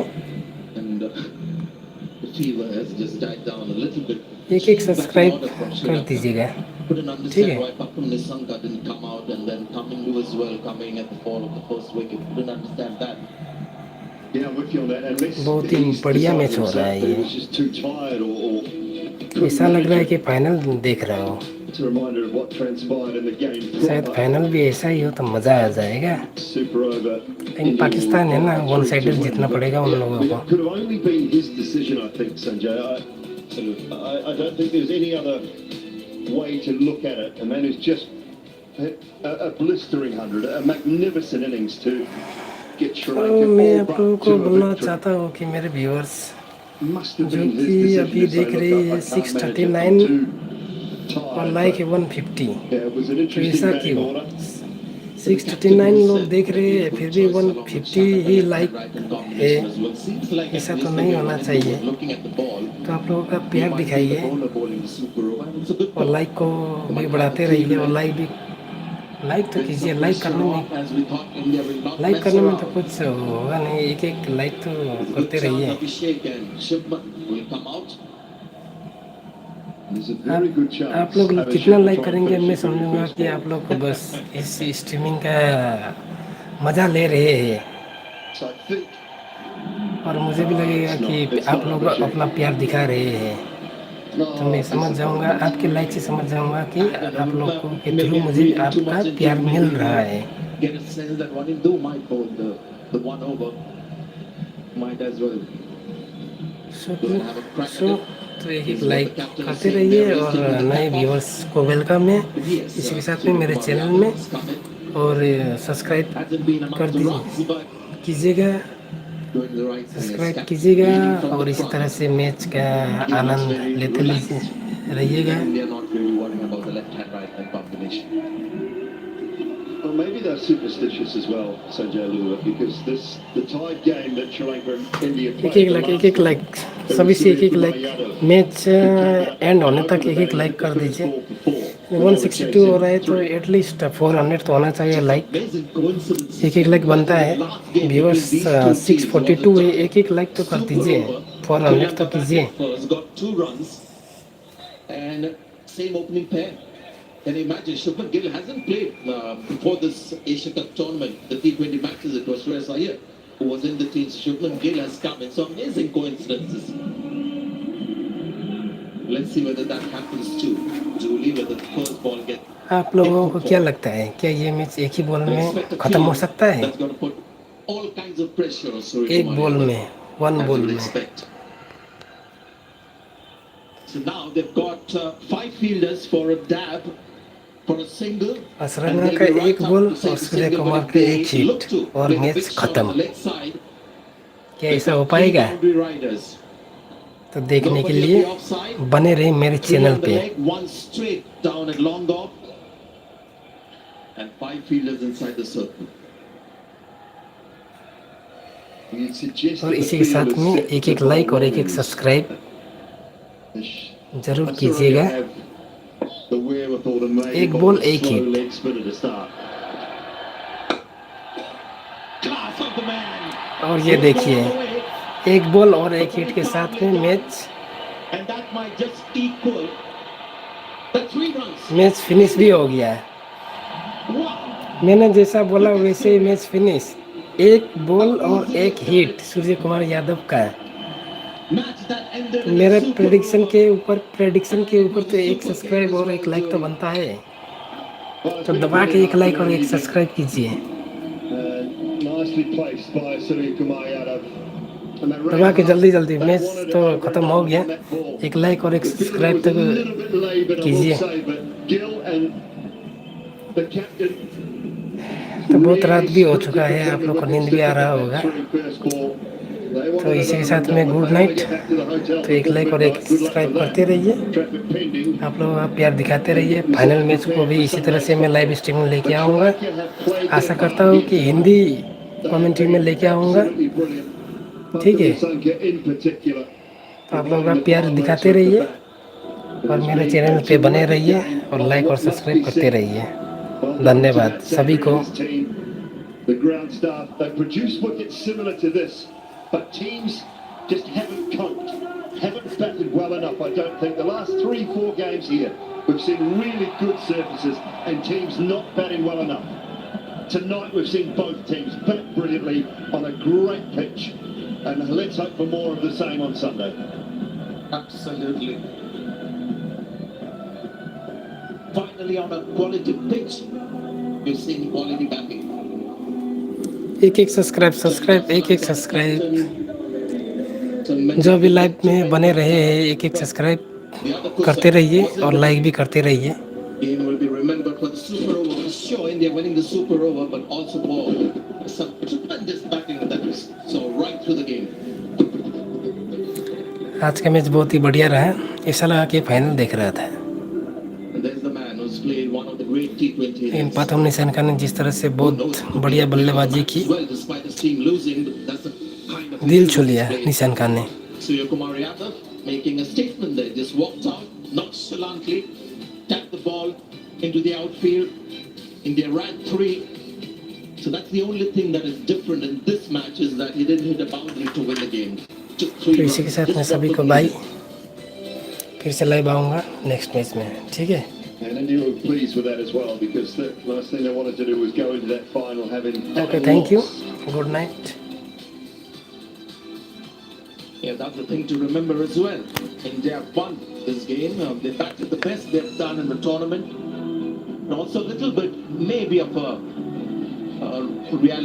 एक सब्सक्राइब कर दीजिएगा, ठीक है। Nissanka didn't come out and then Kamindu as well coming at the fall of the first wicket. Couldn't understand that. बहुत ही बढ़िया मैच हो रहा है ये। ऐसा लग रहा है कि फाइनल देख रहा हो। शायद फाइनल भी ऐसा ही हो तो मज़ा आ जाएगा। लेकिन पाकिस्तान है ना, वन साइडेड जीतना पड़ेगा उन लोगों को। Way to look at it. A man who's just a blistering 100, a magnificent innings to get Sri Lanka मैं आप लोगों को बोलना चाहता हूँ कि मेरे व्यूअर्स जो कि अभी देख रहे हैं 639 और लाइक है 150, तो ऐसा क्यों? 639 लोग देख रहे हैं फिर भी 150 ही लाइक है, ऐसा तो नहीं होना चाहिए। तो आप लोगों का प्यार दिखाइए और लाइक को भी बढ़ाते रहिए और लाइक तो कीजिए। लाइक करने में तो कुछ होगा नहीं, एक लाइक तो करते रहिए। आप लोग कितना लाइक करेंगे मैं समझूंगा कि आप लोग को बस इस स्ट्रीमिंग का मज़ा ले रहे हैं, और मुझे भी लगेगा कि आप लोग अपना प्यार दिखा रहे हैं। तो मैं समझ जाऊंगा, आपके लाइक से समझ जाऊंगा कि आप लोग को के थ्रू मुझे आपका प्यार मिल रहा है। तो एक लाइक करते रहिए और नए व्यूअर्स को वेलकम है इसी के साथ में मेरे चैनल में, और सब्सक्राइब कर कीजिएगा, सब्सक्राइब कीजिएगा और इसी तरह से मैच का आनंद लेते रहिएगा। Well, maybe they're superstitious as well, Sanjay, a little bit, because the tied game that Sri Lanka and India played. एक लाइक सभी से एक लाइक, मैच एंड होने तक एक लाइक कर दीजिए। 162 हो रहा है तो एटलीस्ट 400 तो होना चाहिए लाइक, एक लाइक बनता है। व्यूअर्स 642 है, एक लाइक तो कर दीजिए, 400 तो कीजिए। Can you imagine? Shubman Gill hasn't played before this Asia Cup tournament, the T20 matches. It was Shreyas Iyer who was in the team. Shubman Gill has come in. So amazing coincidences. Let's see whether that happens too. Julie, whether the first ball gets. आप लोगों को क्या लगता है, क्या ये match एक ही ball में खत्म हो सकता है? एक बॉल में, वन बॉल में। So now they've got 5 fielders for a dab. Sri Lanka का एक बॉल और सूर्य कुमार का एक हिट और मैच खत्म। क्या ऐसा हो पाएगा? तो देखने के लिए बने रहे मेरे चैनल पे। You'd suggest और that the इसी के field साथ is में set एक to एक लाइक bowl और एक एक wrong. सब्सक्राइब जरूर Australia कीजिएगा। have the wherewithal to maybe एक bowl बॉल a एक slow hit. leg spinner to start. Class of the man. और ये देखिए एक बॉल और एक हिट के साथ में match And that might just equal the 3 runs. Match finish भी हो गया है। Wow. मैंने जैसा बोला वैसे ही मैच फिनिश। एक बॉल और एक हिट सूर्य कुमार यादव का है। Match that ended तो in a मेरे super प्रेडिक्शन over. के ऊपर तो एक Super सब्सक्राइब game as और well, एक लाइक तो Joel. बनता है। Well, it's तो been a दबा के brilliant एक लाइक और afternoon एक evening. सब्सक्राइब कीजिए। Nicely placed by Surya Kumar Yadav. And they ran दबा के hard. जल्दी जल्दी They मैच wanted तो it over ख़त्म and हो done गया। on that ball. एक लाइक और एक The fielding subscribe was a तक little bit laboured, I will कीजिए। say, but Gill and the captain तो बहुत रात really भी हो चुका sprinted है, for आप seven लोग को नींद wickets भी to आ pick रहा up that होगा। through first ball. They तो wanted it इसी के over साथ and done में with. Good They want to night. get back to the hotel तो एक before लाइक और एक midnight. Good luck subscribe with करते that. रहिए। Traffic pending. आप लोग प्यार दिखाते रहिए। फाइनल मैच को भी इसी तरह से मैं लाइव स्ट्रीमिंग लेके But आऊँगा। Sri Lanka have played Asha their करता part हूँ here कि tonight. Hindi They have commentary में been लेके आऊँगा। absolutely brilliant. But ठीक the है, Nissanka in particular, तो आप लोग providing the प्यार fireworks दिखाते off the रहिए bat. It और has मेरे been चैनल a पे बने terrific रहिए game और by लाइक और what must सब्सक्राइब be करते said. रहिए। Well done to धन्यवाद Matt सभी Sangre को। and his team. The ground staff, they produced wickets similar to this, but teams just haven't coped, haven't batted well enough. I don't think the last 3-4 games here, we've seen really good surfaces and teams not batting well enough. Tonight we've seen both teams bat brilliantly on a great pitch, and let's hope for more of the same on Sunday. Absolutely. Finally, on a quality pitch, you're seeing quality batting. एक एक subscribe एक एक subscribe जो भी live में बने रहे हैं एक एक सब्सक्राइब करते रहिए और लाइक भी करते रहिए। Game will be remembered for the super over. For sure, India winning the super over, but also for some tremendous batting that was so right through the game. आज का मैच बहुत ही बढ़िया रहा। ऐसा लगा कि फाइनल देख रहा था। And there's the man who's played one of the great T20 लेकिन innings. प्रथम निशानका ने जिस तरह से बहुत बढ़िया बल्लेबाजी की, Well, despite his team losing, that's the kind of दिल छू लिया निशानका ने। Surya Kumar Yadav making a statement there, just walked out nonchalantly, tapped the ball into the outfield. India ran 3. So that's the only thing that is different in this match is that he didn't hit a boundary to win the game. Just 3 तो इसी के runs. साथ मैं Just सभी what को was bye. needed. फिर से live आऊँगा नेक्स्ट मैच में, ठीक है। And India were pleased with that as well, because the last thing they wanted to do was go into that final having okay, thank you, good night. Yeah, that's the thing to remember as well. India have won this game. They batted the best they've done in the tournament. And also a little bit maybe of a reality.